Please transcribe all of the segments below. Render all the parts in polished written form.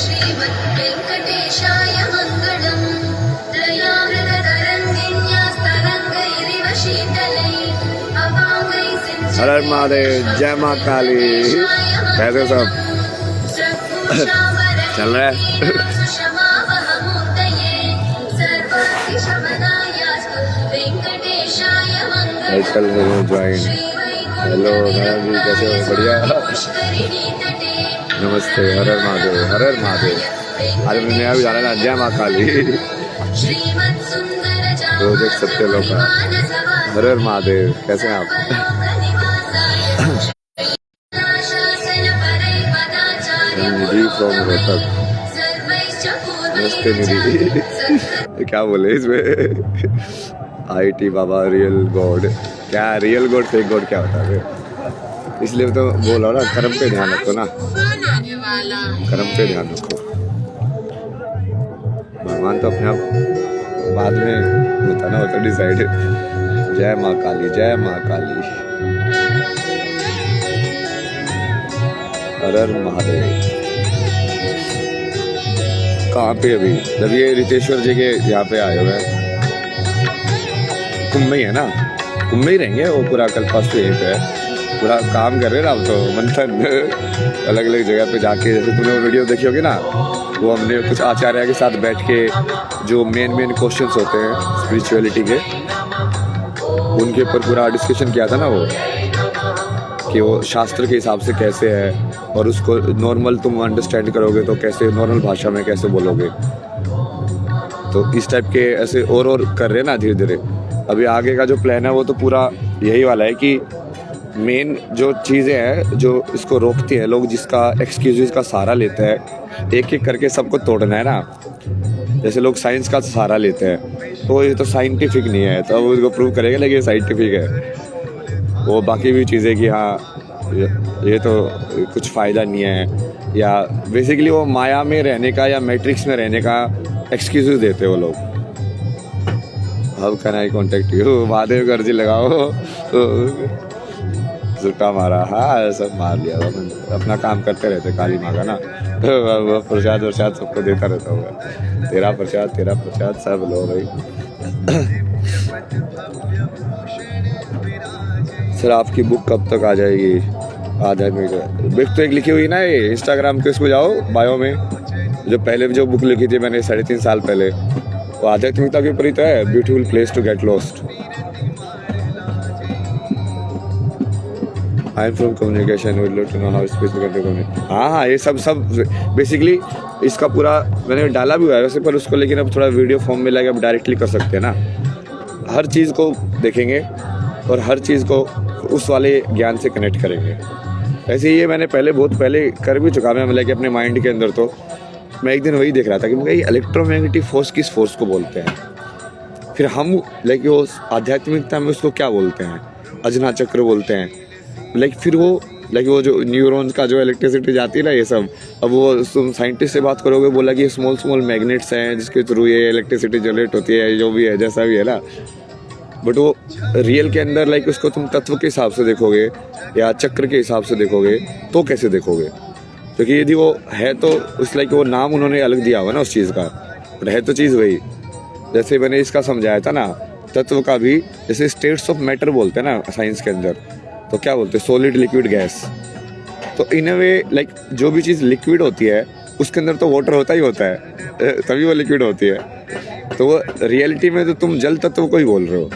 श्रीमद्वेङ्कटेशाय मङ्गलम् दयामृततरङ्गिन्यास्तरङ्गैरिव शीतलै अपाङ्गैः हर हर महादेव, जय माँ काली। कैसे सब चल रहा है? चल ज्वाइन। हेलो मैडम जी, कैसे हो? बढ़िया, नमस्ते। हर हर महादेव, हर हर महादेव। अरे मैंने अभी जाना ना, जय माँ काली प्रोजेक्ट सत्य लोग का। हर हर महादेव, कैसे हैं आप? निधि फ्रॉम रोहतक, नमस्ते निधि। क्या बोले इसमें? IT Baba, real God. क्या रियल गॉड फेक गॉड क्या होता है? इसलिए तो बोला ना, कर्म पे ध्यान रखो ना, कर्म पे ध्यान रखो। भगवान तो अपने आप बाद में होता ना, होता डिसाइड। जय माँ काली, जय माँ काली। हर हर महादेव। कहाँ पे अभी? जब ये रितेश्वर जी के यहाँ पे आए हुए हैं, कुंभ में ही है ना, कुंभ में ही रहेंगे वो पूरा। कल परसों यहीं पे है, पूरा काम कर रहे हैं ना। अब तो मंथन अलग अलग जगह पे जाके, जैसे तुमने वो वीडियो देखी होगी ना, वो हमने कुछ आचार्य के साथ बैठ के जो मेन क्वेश्चंस होते हैं स्पिरिचुअलिटी के, उनके ऊपर पूरा डिस्कशन किया था ना वो, कि वो शास्त्र के हिसाब से कैसे है, और उसको नॉर्मल तुम अंडरस्टैंड करोगे तो कैसे, नॉर्मल भाषा में कैसे बोलोगे। तो इस टाइप के ऐसे और कर रहे हैं ना धीरे धीरे। अभी आगे का जो प्लान है वो तो पूरा यही वाला है कि मेन जो चीज़ें हैं जो इसको रोकती हैं, लोग जिसका एक्सक्यूज़ का सहारा लेते हैं, एक एक करके सबको तोड़ना है ना। जैसे लोग साइंस का सहारा लेते हैं, तो ये तो साइंटिफिक नहीं है, तो अब उसको प्रूव करेगा लेकिन साइंटिफिक है। वो बाकी भी चीज़ें कि हाँ ये तो कुछ फ़ायदा नहीं है, या बेसिकली वो माया में रहने का या मैट्रिक्स में रहने का एक्सक्यूज़ देते वो लोग। How can I contact you? Mahadev गर्जी लगाओ। जुटा मारा, हाँ सब मार लिया। अपना काम करते रहते काली माँ का ना, प्रसाद वरसाद सबको देता रहता होगा। तेरा प्रसाद सब लो भाई। सर आपकी बुक कब तक आ जाएगी? आध्यात्मिक बुक तो एक लिखी हुई ना, ये इंस्टाग्राम के उसको जाओ, बायो में जो पहले जो बुक लिखी थी मैंने 3.5 साल पहले, वो आध्यात्मिकता के ऊपर ही तो है। Beautiful place to get lost. I am from communication, would love to know how speech करते कम्युनिकेट। हाँ ये सब बेसिकली इसका पूरा मैंने डाला भी हुआ है वैसे, पर उसको लेकिन अब थोड़ा वीडियो फॉर्म में लाके अब डायरेक्टली कर सकते हैं ना। हर चीज़ को देखेंगे और हर चीज़ को उस वाले ज्ञान से कनेक्ट करेंगे। ऐसे ही ये मैंने बहुत पहले कर भी चुका मैं, मतलब कि अपने माइंड के अंदर। तो मैं एक दिन वही देख रहा था कि मुझे इलेक्ट्रोमैग्नेटिक फोर्स किस फोर्स को बोलते हैं, फिर हम लाइक वो आध्यात्मिकता में उसको क्या बोलते हैं, अजना चक्र बोलते हैं। लाइक फिर वो जो न्यूरॉन्स का जो इलेक्ट्रिसिटी जाती है ना, ये सब। अब वो तुम साइंटिस्ट से बात करोगे, बोला कि स्मॉल मैग्नेट्स हैं जिसके थ्रू ये इलेक्ट्रिसिटी जनरेट होती है, जो भी है जैसा भी है ना। बट वो रियल के अंदर लाइक उसको तुम तत्व के हिसाब से देखोगे या चक्र के हिसाब से देखोगे तो कैसे देखोगे? क्योंकि यदि वो है तो उस लाइक वो नाम उन्होंने अलग दिया हुआ ना उस चीज़ का, बट है तो चीज़ वही। जैसे मैंने इसका समझाया था ना, तत्व का भी जैसे स्टेट्स ऑफ मैटर बोलते हैं ना साइंस के अंदर, तो क्या बोलते हैं? Solid, liquid, gas. तो इन अ वे लाइक जो भी चीज़ लिक्विड होती है उसके अंदर तो वाटर होता ही होता है, तभी वो लिक्विड होती है। तो वो रियलिटी में तो तुम जल तत्व को ही बोल रहे हो,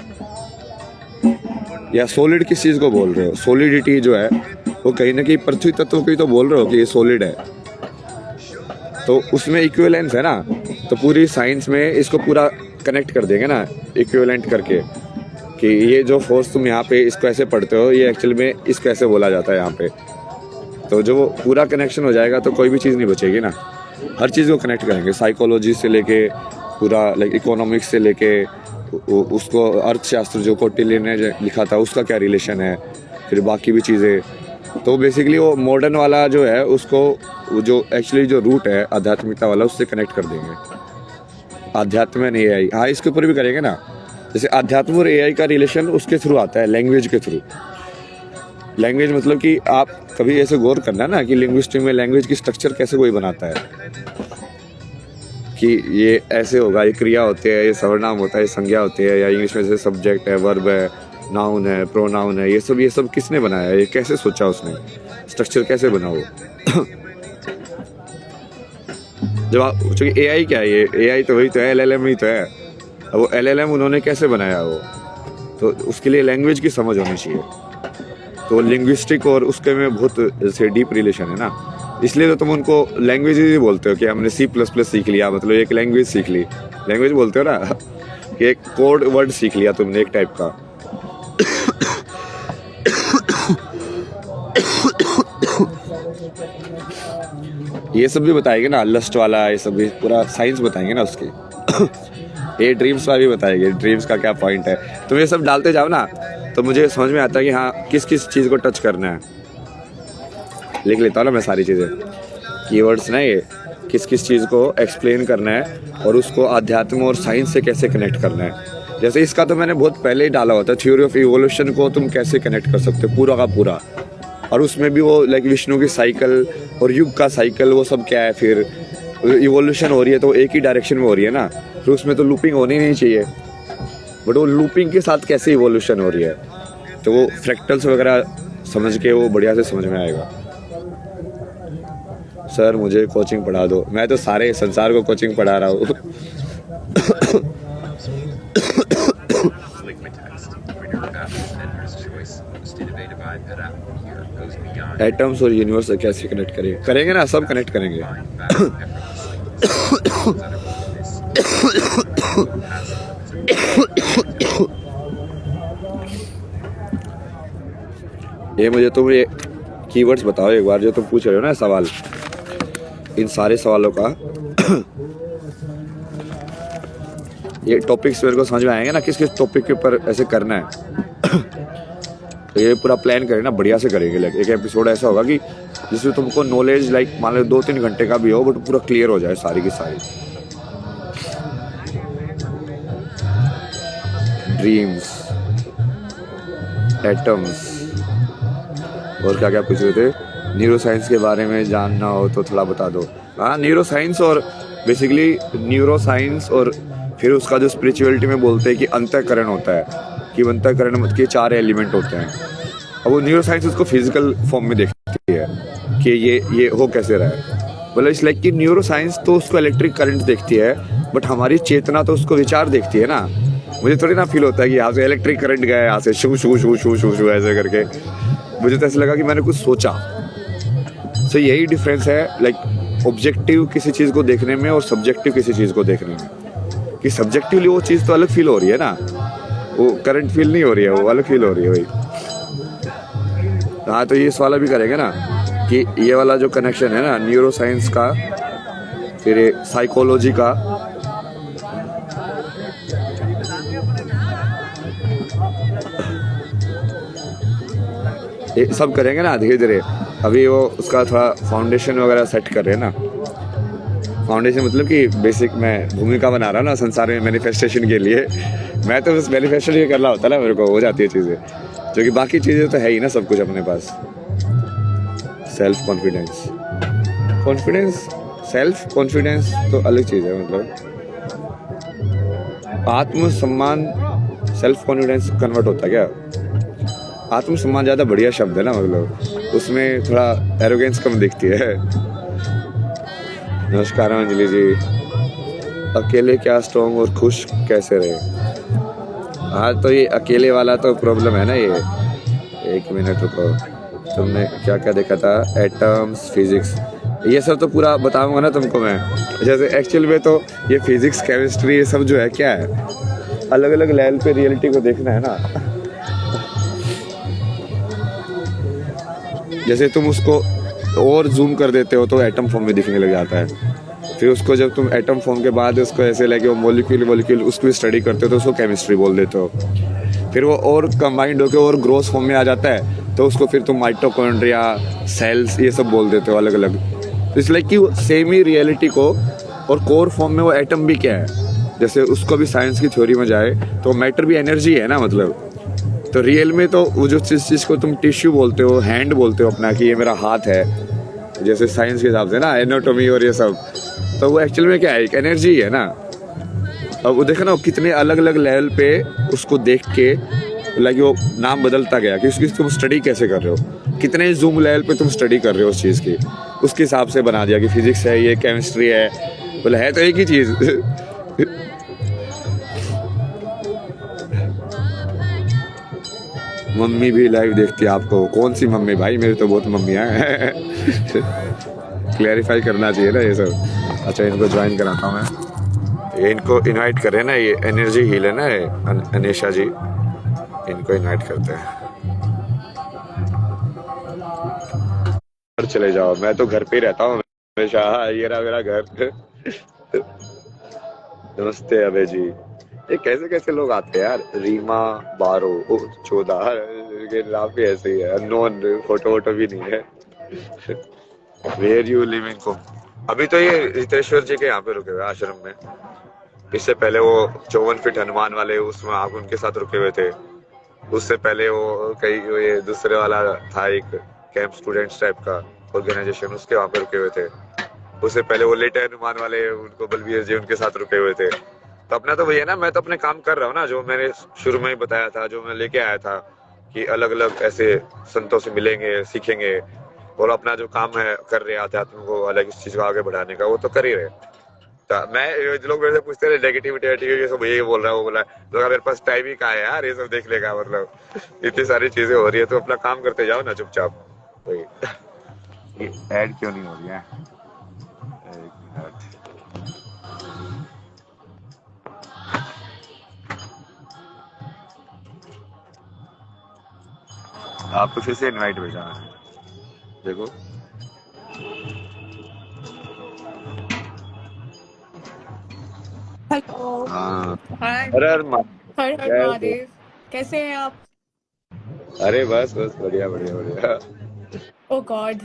या सॉलिड किस चीज़ को बोल रहे हो? सॉलिडिटी जो है वो कहीं ना कहीं पृथ्वी तत्व को ही तो बोल रहे हो कि ये सॉलिड है। तो उसमें इक्विवेलेंस है ना। तो पूरी साइंस में इसको पूरा कनेक्ट कर देंगे ना इक्विवेलेंट करके, कि ये जो फोर्स तुम यहाँ पे इसको ऐसे पढ़ते हो, ये एक्चुअल में इसको ऐसे बोला जाता है यहाँ पे। तो जो वो पूरा कनेक्शन हो जाएगा तो कोई भी चीज़ नहीं बचेगी ना। हर चीज़ को कनेक्ट करेंगे, साइकोलॉजी से लेके पूरा लाइक इकोनॉमिक्स से लेके उसको अर्थशास्त्र जो कौटिल्य ने लिखा था उसका क्या रिलेशन है, फिर बाकी भी चीज़ें। तो बेसिकली वो मॉडर्न वाला जो है उसको जो एक्चुअली जो रूट है आध्यात्मिकता वाला उससे कनेक्ट कर देंगे। आध्यात्म में नहीं आई, हाँ इसके ऊपर भी करेंगे ना। जैसे आध्यात्म और एआई का रिलेशन उसके थ्रू आता है, लैंग्वेज के थ्रू। लैंग्वेज मतलब कि आप कभी ऐसे गौर करना ना कि लिंग्विस्टिक में लैंग्वेज की स्ट्रक्चर कैसे कोई बनाता है। कि ये ऐसे होगा, ये क्रिया होते हैं, ये सर्वनाम होता है, ये संज्ञा होती है, या इंग्लिश में जैसे सब्जेक्ट है, वर्ब है, नाउन है, प्रोनाउन है, ये सब किसने बनाया, ये कैसे सोचा उसने, स्ट्रक्चर कैसे बना वो। जब आप चूँकि AI क्या है, ये AI तो वही तो है, LLM ही तो है। अब वो LLM उन्होंने कैसे बनाया वो, तो उसके लिए लैंग्वेज की समझ होनी चाहिए। तो लिंग्विस्टिक और उसके में बहुत जैसे डीप रिलेशन है ना, इसलिए तो तुम उनको लैंग्वेज ही बोलते हो कि हमने C++ सीख लिया, मतलब एक लैंग्वेज सीख ली, लैंग्वेज बोलते हो ना कि एक कोड वर्ड सीख लिया तुमने एक टाइप का। ये सब भी बताएंगे ना, लस्ट वाला ये सब भी पूरा साइंस बताएंगे ना उसकी। ये ड्रीम्स वाला भी बताएंगे, ड्रीम्स का क्या पॉइंट है। तुम ये सब डालते जाओ ना तो मुझे समझ में आता है कि हाँ किस किस चीज़ को टच करना है। लिख लेता हूँ ना मैं सारी चीज़ें, कीवर्ड्स ना, ये किस किस चीज़ को एक्सप्लेन करना है और उसको अध्यात्म और साइंस से कैसे कनेक्ट करना है। जैसे इसका तो मैंने बहुत पहले ही डाला होता है, थ्योरी ऑफ इवोल्यूशन को तुम कैसे कनेक्ट कर सकते हो पूरा का पूरा, और उसमें भी वो लाइक विष्णु की साइकिल और युग का साइकिल वो सब क्या है। फिर इवोल्यूशन हो रही है तो एक ही डायरेक्शन में हो रही है ना, फिर उसमें तो लूपिंग होनी नहीं चाहिए, बट वो लूपिंग के साथ कैसे इवोल्यूशन हो रही है, तो वो फ्रैक्टल्स वगैरह समझ के वो बढ़िया से समझ में आएगा। सर मुझे कोचिंग पढ़ा दो, मैं तो सारे संसार को कोचिंग पढ़ा रहा हूँ। एटम्स और यूनिवर्स से कैसे कनेक्ट करेंगे ना, सब कनेक्ट करेंगे। ये मुझे तुम ये कीवर्ड्स बताओ एक बार, जो तुम पूछ रहे हो ना सवाल, इन सारे सवालों का ये टॉपिक्स मेरे को समझ में आएंगे ना, किस किस टॉपिक के ऊपर ऐसे करना है। तो ये पूरा प्लान करें ना, बढ़िया से करेंगे। लाइक एक एपिसोड ऐसा होगा कि जिसमें तुमको नॉलेज लाइक मान लो 2-3 घंटे का भी हो, बट पूरा क्लियर हो जाए सारी की सारी। ड्रीम्स, एटम्स, और क्या क्या पूछ रहे थे, न्यूरो साइंस के बारे में जानना हो तो थोड़ा बता दो। हाँ, न्यूरो साइंस और बेसिकली न्यूरो साइंस, और फिर उसका जो स्पिरिचुअलिटी में बोलते हैं कि अंतःकरण होता है, कि अंतःकरण के 4 एलिमेंट होते हैं। अब वो न्यूरो साइंस उसको फिजिकल फॉर्म में देखती है कि ये हो कैसे रहा है। मतलब इस लाइक कि न्यूरो साइंस तो उसको इलेक्ट्रिक करंट देखती है, बट हमारी चेतना तो उसको विचार देखती है ना। मुझे थोड़ी ना फील होता है कि यहाँ से इलेक्ट्रिक करंट गया, यहाँ से शू शू शू शू शू शू ऐसे करके। मुझे तो ऐसा लगा कि मैंने कुछ सोचा। सो यही डिफरेंस है लाइक ऑब्जेक्टिव किसी चीज़ को देखने में और सब्जेक्टिव किसी चीज़ को देखने में। कि सब्जेक्टिवली वो चीज़ तो अलग फील हो रही है ना, वो करंट फील नहीं हो रही है, वो अलग फील हो रही है भाई। हाँ, तो ये सवाल भी करेंगे ना कि ये वाला जो कनेक्शन है ना न्यूरो साइंस का, फिर साइकोलॉजी का, ये सब करेंगे ना धीरे धीरे। अभी वो उसका थोड़ा फाउंडेशन वगैरह सेट कर रहे हैं ना। फाउंडेशन मतलब कि बेसिक मैं भूमिका बना रहा हूँ ना संसार में मैनिफेस्टेशन के लिए। मैं तो बस मैनिफेस्टेशन ही करना होता है ना, मेरे को हो जाती है चीज़ें, जो कि बाकी चीज़ें तो है ही ना सब कुछ अपने पास। सेल्फ कॉन्फिडेंस, सेल्फ कॉन्फिडेंस तो अलग चीज़ है। मतलब आत्मसम्मान सेल्फ कॉन्फिडेंस कन्वर्ट होता है क्या? आत्मसम्मान ज़्यादा बढ़िया शब्द है ना, मतलब उसमें थोड़ा एरोगेंस कम दिखती है। नमस्कार अंजलि जी। अकेले क्या स्ट्रॉन्ग और खुश कैसे रहे? हाँ, तो ये अकेले वाला तो प्रॉब्लम है ना। ये 1 मिनट रुको, तुमने क्या क्या देखा था? एटम्स, फिजिक्स, ये सब तो पूरा बताऊंगा ना तुमको मैं। जैसे एक्चुअल में तो ये फिजिक्स, केमिस्ट्री, ये सब जो है क्या है, अलग अलग लेवल पे रियलिटी को देखना है ना। जैसे तुम उसको और जूम कर देते हो तो एटम फॉर्म में दिखने लग जाता है। फिर उसको जब तुम एटम फॉर्म के बाद उसको ऐसे लेके वो मॉलिक्यूल उसको स्टडी करते हो तो उसको केमिस्ट्री बोल देते हो। फिर वो और कंबाइंड होकर और ग्रोथ फॉर्म में आ जाता है तो उसको फिर तुम माइटोकॉन्ड्रिया, सेल्स, ये सब बोल देते हो अलग अलग। तो इसलिए कि सेम ही रियलिटी को और कोर फॉर्म में वो एटम भी क्या है, जैसे उसको भी साइंस की थ्योरी में जाए तो मैटर भी एनर्जी है ना। मतलब तो रियल में तो वो जो चीज़ को तुम टिश्यू बोलते हो, हैंड बोलते हो अपना, कि ये मेरा हाथ है, जैसे साइंस के हिसाब से ना, एनाटॉमी और ये सब, तो वो एक्चुअल में क्या है, एक एनर्जी है ना। अब वो देखो ना, वो कितने अलग अलग लेवल पे उसको देख के लाइक वो नाम बदलता गया कि उसकी तुम स्टडी कैसे कर रहे हो, कितने जूम लेवल पे तुम स्टडी कर रहे हो उस चीज़ की, उसके हिसाब से बना दिया कि फिजिक्स है, ये केमिस्ट्री है, बोले है तो एक ही चीज़। मम्मी भी लाइव देखती है आपको? कौन सी मम्मी भाई, मेरी तो बहुत मम्मियाँ हैं। क्लैरिफाई करना चाहिए ना ये सब। अच्छा, इनको ज्वाइन कराता हूँ मैं, ये इनको इनवाइट करें ना, ये एनर्जी हील है ना, ये अनिशा जी, इनको इनवाइट करते हैं। घर चले जाओ, मैं तो घर पे ही रहता हूँ हमेशा। हाँ, ये रहा मेरा घर। नमस्ते अभय जी। ये कैसे कैसे लोग आते हैं यार, रीमा 12 14, के नाम भी ऐसे ही है, अननोन, फोटो वोटो भी नहीं है। वेयर यू लिविंग को, अभी तो ये रितेश्वर जी के यहाँ पे रुके हुए आश्रम में। इससे पहले वो 54 फीट हनुमान वाले, उसमें आप उनके साथ रुके हुए थे। उससे पहले वो कई, ये दूसरे वाला था एक कैंप स्टूडेंट्स टाइप का ऑर्गेनाइजेशन, उसके वहां पे रुके हुए थे। उससे पहले वो लेटे हनुमान वाले, उनको बलबीर जी उनके साथ रुके हुए थे। तो अपना तो वही है ना, मैं तो अपने काम कर रहा हूँ ना, जो मैंने शुरू में ही बताया था, जो मैं लेके आया था कि अलग अलग ऐसे संतों से मिलेंगे, सीखेंगे, और अपना जो काम है कर रहे, आध्यात्म को अलग इस चीज को आगे बढ़ाने का, वो तो कर ही रहे। मैं, जो लोग मेरे से पूछते रहे नेगेटिविटी, ये सब ये बोल रहा है, वो बोला, तो मेरे पास टाइम ही कहाँ है यार ये सब देखने का, मतलब इतनी सारी चीजें हो रही है, तो अपना काम करते जाओ ना चुपचाप। वही, ये ऐड क्यों नहीं हो रही है? एक मिनट, आपको फिर से इनवाइट भेजा है, देखो। हेलो। हाँ, हाय। अरे अरे हर हर कैसे? महादेव। कैसे हैं आप? अरे बस बस, बढ़िया बढ़िया बढ़िया। ओ गॉड,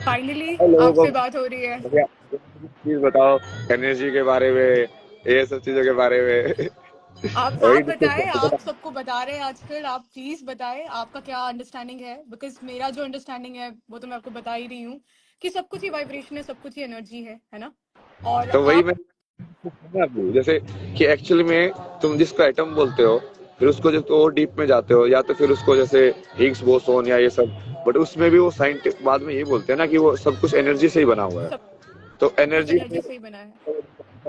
फाइनली लोगों को आपसे बात हो रही है। बढ़िया चीज बताओ, एनर्जी के बारे में, ये सब चीजों के बारे में। वही आप बताएं, आप डिस्कस। सबको बता रहे हैं आजकल, आप प्लीज बताएं आपका क्या अंडरस्टैंडिंग है, बिकॉज मेरा जो अंडरस्टैंडिंग है वो तो मैं आपको बता ही रही हूँ कि सब कुछ ही वाइब्रेशन है, सब कुछ ही एनर्जी है ना। और तो वही आप मैं ना अभी, जैसे कि एक्चुअली में तुम जिसको एटम बोलते हो, फिर उसको जब तो और डीप में जाते हो, या तो फिर उसको जैसे हिग्स बोसोन या ये सब, बट उसमें भी वो साइंटिस्ट बाद में ये बोलते हैं ना कि वो सब कुछ एनर्जी से ही बना हुआ है। सब तो कुछ एनर्जी एनर्जी से ही बना है।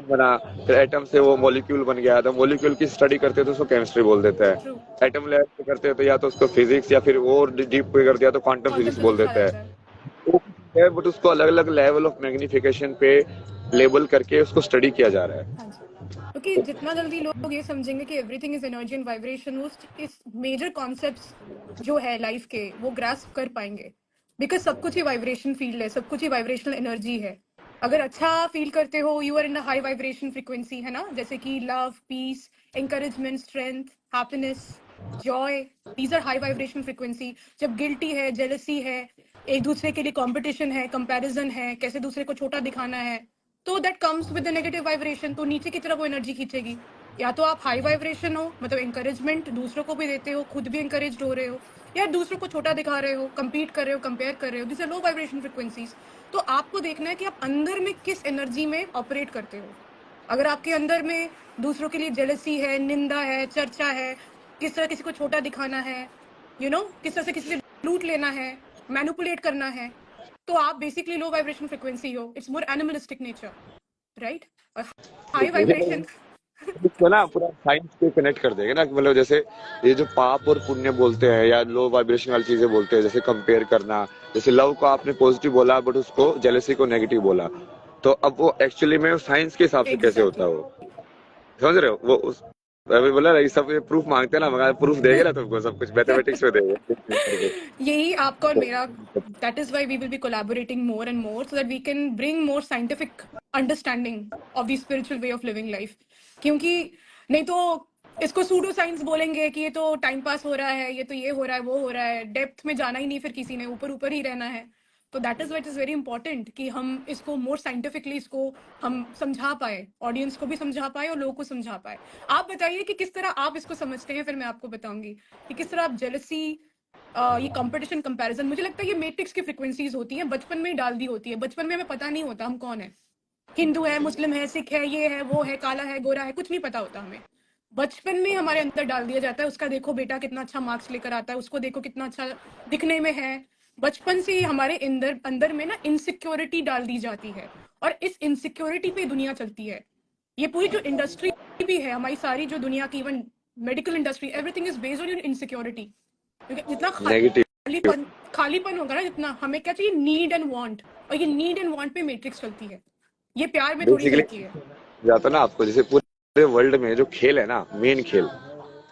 बना, फिर एटम से वो मॉलिक्यूल बन गया, तो मॉलिक्यूल की स्टडी करते हैं तो उसको केमिस्ट्री बोल देते ट्रू। हैं। एटम लेवल पे करते हैं तो या तो उसको फिजिक्स, या फिर और डीप पे कर दिया तो क्वांटम क्वांटम फिजिक्स बोल फिजिक्स आ देते जाता है। हैं। वो है, बट उसको अलग अलग लेवल ऑफ मैग्निफिकेशन पे लेबल करके उसको स्टडी किया जा रहा है। हाँ जी, क्योंकि जितना जल्दी लोग ये समझेंगे कि everything is energy and vibration, वो इस मेजर कॉन्सेप्ट्स जो है लाइफ के वो ग्रास्प कर पाएंगे। बिकॉज सब कुछ ही वाइब्रेशन फील्ड है, सब कुछ ही वाइब्रेशनल एनर्जी है। अगर अच्छा फील करते हो, you are in high vibration frequency, है ना, जैसे कि love, peace, encouragement, strength, happiness, joy, these are high vibration frequency. जब गिल्टी है, जेलसी है, एक दूसरे के लिए कंपटीशन है, कंपैरिजन है, कैसे दूसरे को छोटा दिखाना है, तो that comes with negative vibration, तो नीचे की तरफ वो एनर्जी खींचेगी। या तो आप हाई वाइब्रेशन हो, मतलब इंकरेजमेंट दूसरों को भी देते हो, खुद भी इंकरेज हो रहे हो, या दूसरों को छोटा दिखा रहे हो, compete कर रहे हो, कंपेयर कर रहे हो, this are low vibration frequencies. तो आपको देखना है कि आप अंदर में किस एनर्जी में ऑपरेट करते हो। अगर आपके अंदर में दूसरों के लिए जेलसी है, निंदा है, चर्चा है, किस तरह किसी को छोटा दिखाना है, किस तरह से किसी से लूट लेना है, मैनिपुलेट करना है, तो आप बेसिकली लो वाइब्रेशन फ्रिक्वेंसी हो। It's more animalistic nature, right. और हाई वाइब्रेशन इसको ना पूरा साइंस पे कनेक्ट कर देंगे ना, कि मतलब जैसे ये जो पाप और पुण्य बोलते हैं, या लो वाइब्रेशन वाली चीजें बोलते हैं, जैसे कंपेयर करना, जैसे लव को आपने पॉजिटिव बोला बट उसको जेलेसी को नेगेटिव बोला, तो अब वो एक्चुअली में साइंस के हिसाब से कैसे होता एग्जैक्टली। है वो, समझ रहे हो? वो उस अभी बोला ना, ये सब ये प्रूफ मांगते हैं ना, मगर प्रूफ देंगे ना तुमको, सब कुछ मैथमेटिक्स में देंगे। यही आपका और मेरा, that is why we will be collaborating more and more, so that we can bring more scientific understanding of the spiritual way of living life. क्योंकि नहीं तो इसको सूडो साइंस बोलेंगे कि ये तो टाइम पास हो रहा है, ये तो ये हो रहा है, वो हो रहा है, डेप्थ में जाना ही नहीं, फिर किसी ने ऊपर ऊपर ही रहना है। तो that is white is very important कि हम इसको मोर साइंटिफिकली इसको हम समझा पाए, ऑडियंस को भी समझा पाए और लोगों को समझा पाए। आप बताइए कि किस तरह आप इसको समझते हैं, फिर मैं आपको बताऊंगी कि किस तरह आप जेलसी ये कंपटीशन कंपैरिजन, मुझे लगता है ये मैट्रिक्स की फ्रीक्वेंसीज होती हैं, बचपन में डाल दी होती है। बचपन में हमें पता नहीं होता हम कौन है, हिंदू है, मुस्लिम है, सिख है, ये है, वो है, काला है, गोरा है, कुछ नहीं पता होता हमें। बचपन में हमारे अंदर डाल दिया जाता है, उसका देखो बेटा कितना अच्छा मार्क्स लेकर आता है, उसको देखो कितना अच्छा दिखने में है। बचपन से ही हमारे अंदर अंदर में ना इनसिक्योरिटी डाल दी जाती है, और इस इनसिक्योरिटी पे दुनिया चलती है। ये पूरी जो इंडस्ट्री भी है हमारी, सारी जो दुनिया की, even medical industry, everything is based on your insecurity. क्योंकि जितना नेगेटिव। खालीपन होगा ना, जितना हमें क्या चाहिए, नीड एंड वांट, और ये नीड एंड वांट पे मैट्रिक्स चलती है, ये प्यार में थोड़ी बेसिकली चलती है। जाता ना आपको, जैसे पूरे वर्ल्ड में जो खेल है ना, मेन खेल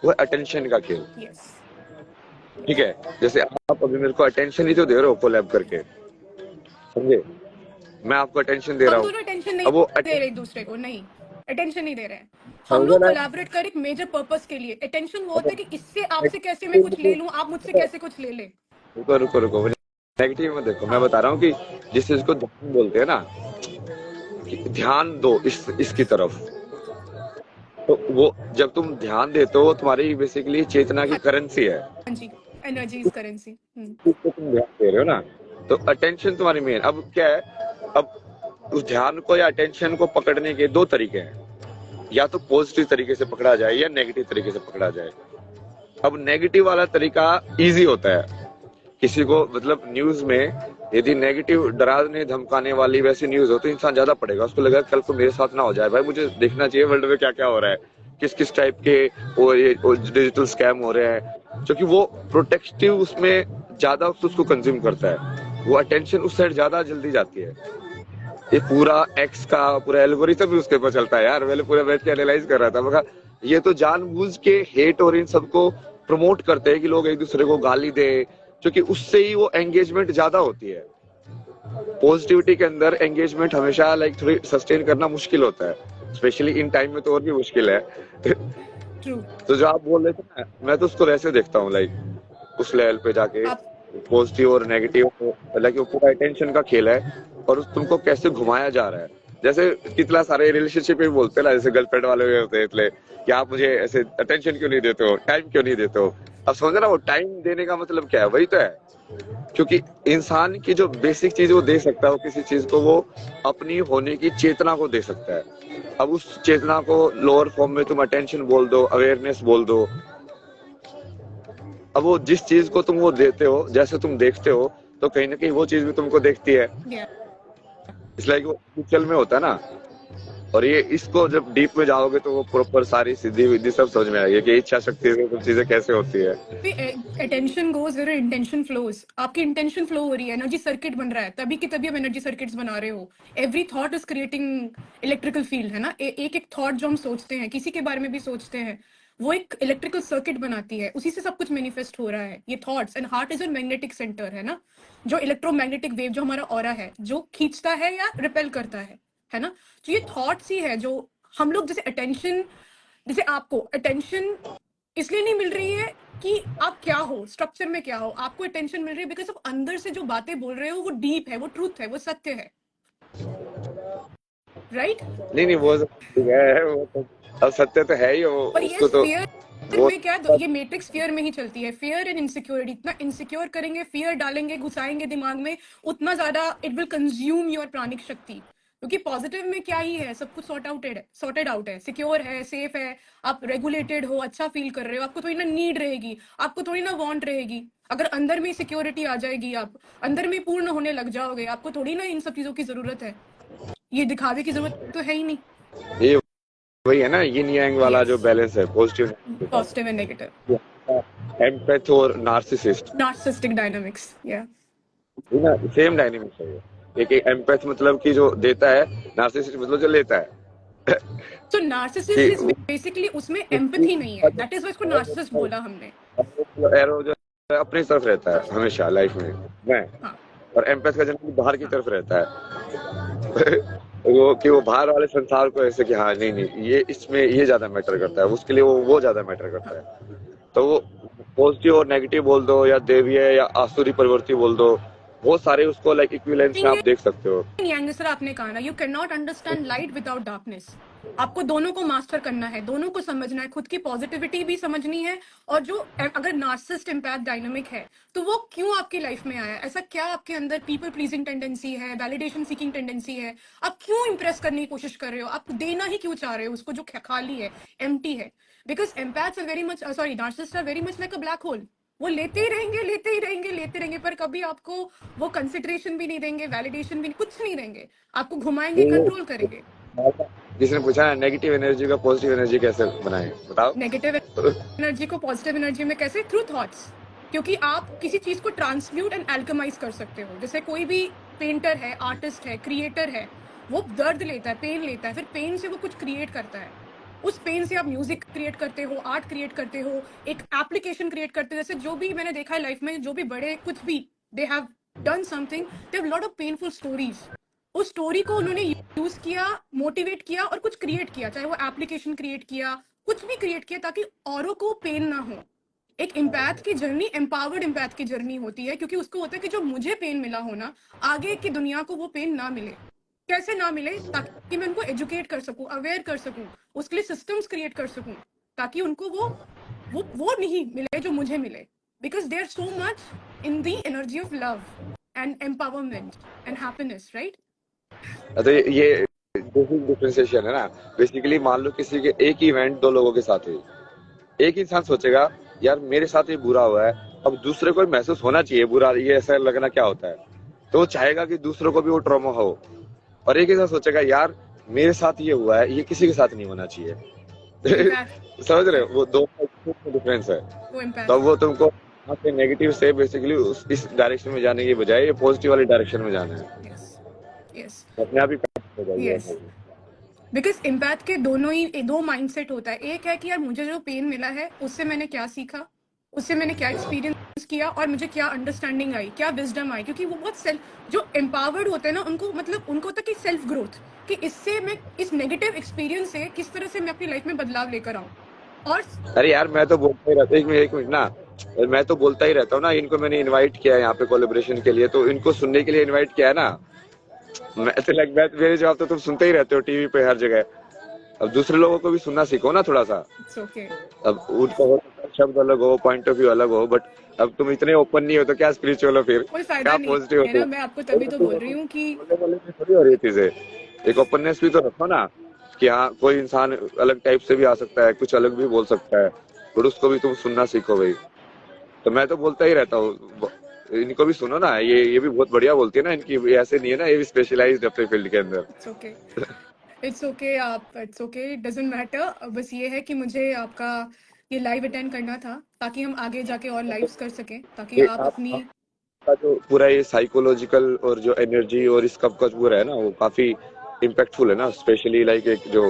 वो अटेंशन का खेल। यस, ठीक है, जैसे आप अभी मेरे को अटेंशन ही तो दे रहे हो कोलैब करके, समझे? मैं आपको अटेंशन दे रहा हम हूँ, दोनों अटेंशन नहीं अब वो दे रहे एक दूसरे को, नहीं अटेंशन नहीं दे रहे हैं हम समझे लोग। ना? कोलैबोरेट कर एक मेजर पर्पस के लिए। अटेंशन वो होता है कि इससे आपसे कैसे मैं कुछ ले लूं, आप मुझसे कैसे कुछ ले ले। रुको रुको रुको, नेगेटिव में देखो, मैं बता रहा हूँ कि जिस चीज को ध्यान बोलते हैं ना, कि ध्यान दो इसकी तरफ, तो वो जब तुम ध्यान देते हो, तुम्हारी बेसिकली चेतना की करेंसी है, हाँ जी, एनर्जी इज करेंसी। उसको तुम ध्यान दे रहे हो ना, तो अटेंशन तुम्हारी मेन। अब क्या है, अब उस ध्यान को या अटेंशन को पकड़ने के दो तरीके हैं, या तो पॉजिटिव तरीके से पकड़ा जाए या नेगेटिव तरीके से पकड़ा जाए। अब नेगेटिव वाला तरीका इजी होता है, किसी को मतलब न्यूज में यदि नेगेटिव डराने धमकाने वाली वैसी न्यूज हो तो इंसान ज्यादा पढ़ेगा, उसको लगेगा कल को मेरे साथ ना हो जाए, भाई मुझे देखना चाहिए वर्ल्ड में क्या क्या हो रहा है, किस किस टाइप के वो ये डिजिटल स्कैम हो रहे हैं, क्योंकि वो प्रोटेक्टिव उसमें ज्यादा उसको कंज्यूम करता है, वो अटेंशन उस साइड ज्यादा जल्दी जाती है। ये पूरा एक्स का पूरा एल्गोरिथम भी उसके ऊपर चलता है यार, मैंने पूरा बैठ के एनालाइज कर रहा था, मगर ये तो जानबूझ के हेट और इन सबको प्रमोट करते हैं कि लोग एक दूसरे को गाली दे, क्योंकि उससे ही वो एंगेजमेंट ज्यादा होती है। पॉजिटिविटी के अंदर एंगेजमेंट हमेशा लाइक थोड़ी सस्टेन करना मुश्किल होता है, स्पेशली इन टाइम में तो और भी मुश्किल है। ट्रू। तो जो आप बोल रहे थे ना, मैं तो उसको वैसे देखता हूँ, लाइक उस लेवल पे जाके आप पॉजिटिव और नेगेटिव, हालांकि वो पूरा अटेंशन का खेल है, और तुमको कैसे घुमाया जा रहा है। जैसे कितना सारे रिलेशनशिप में बोलते हैं ना, जैसे गर्लफ्रेंड वाले होते हैं, इसलिए कि आप मुझे ऐसे अटेंशन क्यों नहीं देते हो, टाइम क्यों नहीं देते हो। अब समझ ना, वो टाइम देने का मतलब क्या है, वही तो है, क्योंकि इंसान की जो बेसिक चीज वो दे सकता है, वो किसी चीज को वो अपनी होने की चेतना को दे सकता है। अब उस चेतना को लोअर फॉर्म में तुम अटेंशन बोल दो, अवेयरनेस बोल दो, अब वो जिस चीज को तुम वो देते हो, जैसे तुम देखते हो, तो कहीं ना कहीं वो चीज भी तुमको देखती है, इसलिए वो चल में होता है ना। और ये इसको जब डीप में जाओगे तो वो प्रॉपर सारी सीधी विधि सब समझ में आएगी कि इच्छा शक्ति से कुछ चीजें कैसे होती है। Attention goes where intention flows. आपकी इंटेंशन फ्लो हो रही है, एनर्जी सर्किट बन रहा है, तभी की तभी आप एनर्जी सर्किट्स बना रहे हो। Every thought is creating electrical field, है ना। एक एक थॉट जो हम सोचते हैं, किसी के बारे में भी सोचते हैं, वो एक इलेक्ट्रिकल सर्किट बनाती है, उसी से सब कुछ मैनिफेस्ट हो रहा है, ये thoughts. And heart is your magnetic centre, है ना, जो इलेक्ट्रोमैग्नेटिक वेव जो हमारा ऑरा है, जो खींचता है या रिपेल करता है ना। तो ये थॉट्स ही है जो हम लोग, जैसे अटेंशन, जैसे आपको अटेंशन इसलिए नहीं मिल रही है कि आप क्या हो, स्ट्रक्चर में क्या हो, आपको अटेंशन मिल रही है बिकॉज आप अंदर से जो बातें बोल रहे हो वो डीप है, वो ट्रूथ है, वो सत्य है, राइट। नहीं वो ठीक है, वो तो अब सत्य तो है ही, वो पर ये उसको तो फियर वो में क्या, ये मैट्रिक्स फियर में ही चलती है। फियर एंड इनसिक्योरिटी, इतना इनसिक्योर करेंगे, फियर डालेंगे, घुसाएंगे दिमाग में, उतना ज्यादा इट विल कंज्यूम योर प्राणिक शक्ति। क्योंकि पॉजिटिव में क्या ही है, सब कुछ सॉर्टेड आउट है, सिक्योर है, सेफ है, आप रेगुलेटेड हो, अच्छा फील कर रहे हो, आपको थोड़ी ना नीड रहेगी, आपको थोड़ी ना वांट रहेगी। अगर अंदर में सिक्योरिटी आ जाएगी, आप अंदर में पूर्ण होने लग जाओगे, आपको थोड़ी ना इन सब चीजों की जरूरत है, ये दिखावे की जरूरत तो है ही नहीं। ये वही है ना, यिन यांग वाला जो Yes. बैलेंस है, positive positive and negative, empath और नार्सिसिस्ट, नार्सिसिस्टिक डायनामिक्स, या ना सेम डायनेमिक्स है ये। एक एम्पैथ मतलब कि जो देता है, नार्सिसिस्ट मतलब जो लेता है। So narcissist is basically उसमें empathy नहीं है, that is why इसको narcissist बोला हमने। एरो जो है अपनी तरफ रहता है हमेशा लाइफ में, मैं हाँ। और एम्पैथ का जनरली बाहर की तरफ रहता है। वो कि वो बाहर वाले संसार को ऐसे कि हाँ नहीं ये इसमें ये ज्यादा मैटर करता है, उसके लिए वो ज्यादा मैटर करता है। तो वो पॉजिटिव और नेगेटिव बोल दो, या देवीय या आसुरी प्रवृत्ति बोल दो, बहुत सारे उसको लाइक इक्विवेलेंस में आप देख सकते हो। yang, जिस तरह आपने कहा ना, you cannot understand light without darkness, आपको दोनों को मास्टर करना है, दोनों को समझना है, खुद की पॉजिटिविटी भी समझनी है, और जो अगर नार्सिसिस्ट इम्पैथ डायनामिक है तो वो क्यों आपकी लाइफ में आया, ऐसा क्या आपके अंदर पीपल प्लीजिंग टेंडेंसी है, वैलिडेशन सीकिंग टेंडेंसी है, आप क्यों इंप्रेस करने की कोशिश कर रहे हो, आप देना ही क्यों चाह रहे हो उसको जो खाली है, एम्प्टी है। Because empaths are very much sorry narcissist are very much like a black hole. वो लेते ही रहेंगे, लेते ही रहेंगे, लेते रहेंगे, पर कभी आपको वो कंसिडरेशन भी नहीं देंगे, वैलिडेशन भी नहीं, कुछ नहीं देंगे, आपको घुमाएंगे, कंट्रोल करेंगे। जिसने पूछा ना नेगेटिव एनर्जी का पॉजिटिव एनर्जी कैसे बनाए, बताओ। नेगेटिव एनर्जी को पॉजिटिव एनर्जी में कैसे? Through thoughts. क्योंकि आप किसी चीज को ट्रांसम्यूट एंड एल्केमाइज कर सकते हो। जैसे कोई भी पेंटर है, आर्टिस्ट है, क्रिएटर है, वो दर्द लेता है, पेन लेता है, फिर पेन से वो कुछ क्रिएट करता है। उस पेन से आप म्यूजिक क्रिएट करते हो, आर्ट क्रिएट करते हो, एक एप्लीकेशन क्रिएट करते हो। जैसे जो भी मैंने देखा है लाइफ में, जो भी बड़े कुछ भी they have done something, they have lot of painful stories. उस स्टोरी को उन्होंने यूज किया, मोटिवेट किया और कुछ क्रिएट किया, चाहे वो एप्लीकेशन क्रिएट किया, कुछ भी क्रिएट किया, ताकि औरों को पेन ना हो। एक एम्पैथ की जर्नी एम्पावर्ड एम्पैथ की जर्नी होती है, क्योंकि उसको होता है कि जो मुझे पेन मिला हो ना, आगे की दुनिया को वो पेन ना मिले। कैसे ना मिले? ताकि मैं उनको एजुकेट कर सकूं, अवेयर कर सकूं, उसके लिए सिस्टम्स क्रिएट कर सकूं, ताकि उनको वो नहीं मिले जो मुझे मिले। Because they are so much in the energy of love and empowerment and happiness, right? तो ये बेसिक डिफरेंशिएशन है ना। बेसिकली मान लो किसी के एक ही इवेंट दो लोगों के साथ हुई, एक इंसान सोचेगा यार मेरे साथ ये बुरा हुआ है, अब दूसरे को महसूस होना चाहिए बुरा, ये ऐसा लगना क्या होता है, तो वो चाहेगा कि दूसरों को भी वो ट्रॉमा हो। और एक इंसान सोचेगा यार मेरे साथ ये हुआ है, ये किसी के साथ नहीं होना चाहिए। समझ रहे हो, वो दो डिफरेंस है। वो एम्पैथ तो वो तुमको यहाँ से नेगेटिव से बेसिकली इस डायरेक्शन में जाने की बजाय ये पॉजिटिव वाली डायरेक्शन में जाना है, यस यस अपने आप ही काम हो जाएगी। यस। बिकॉज इम्पैथ के दोनों ही दो माइंडसेट होता है। एक है कि यार मुझे जो पेन मिला है उससे मैंने क्या सीखा, उससे मैंने क्या एक्सपीरियंस किया, और मुझे क्या अंडरस्टैंडिंग आई, क्या विजडम आई। क्योंकि वो बहुत सेल्फ, जो एम्पावर्ड होते हैं ना, उनको मतलब उनको होता है कि सेल्फ ग्रोथ, कि इससे मैं इस नेगेटिव एक्सपीरियंस से किस तरह से मैं अपनी लाइफ में बदलाव लेकर आऊँ। और अरे यार मैं तो बोलता ही रहता, एक मिनट ना, मैं तो बोलता ही रहता हूँ ना। इनको मैंने इनवाइट किया है यहाँ पे कोलेब्रेशन के लिए, तो इनको सुनने के लिए इनवाइट किया है ना। मैं तो लग मेरे जवाब तो तुम सुनते ही रहते हो टीवी पे हर जगह। अब दूसरे लोगों को भी सुनना सीखो ना थोड़ा सा। It's okay. अब उनका हो सकता है शब्द अलग हो, पॉइंट ऑफ व्यू अलग हो, बट अब तुम इतने ओपन नहीं हो तो क्या स्पिरिचुअल हो फिर, कोई फायदा क्या नहीं पॉजिटिव हो है ना। तुम? मैं आपको तभी तो बोल रही हूँ कि बोलने बोलने में थोड़ी हो रही चीजें, एक ओपननेस भी तो रखो ना, कि हाँ कोई इंसान अलग टाइप से भी आ सकता है, कुछ अलग भी बोल सकता है, और उसको भी तुम सुनना सीखो भाई। तो मैं तो बोलता ही रहता हूँ, इनको भी सुनो ना, ये भी बहुत बढ़िया बोलती है ना, इनकी ये ऐसे नहीं है ना, ये भी स्पेशलाइज्ड अपने फील्ड के अंदर। इट्स ओके, इट्स ओके, आप इट्स ओके, डजंट मैटर। बस ये है कि मुझे आपका ये लाइव अटेंड करना था, ताकि हम आगे जाके और लाइव्स कर सकें, ताकि ये आप अपनी आपका जो पूरा ये साइकोलॉजिकल और जो एनर्जी और इसका का पूरा है ना, वो काफी इम्पैक्टफुल है ना, स्पेशली लाइक एक जो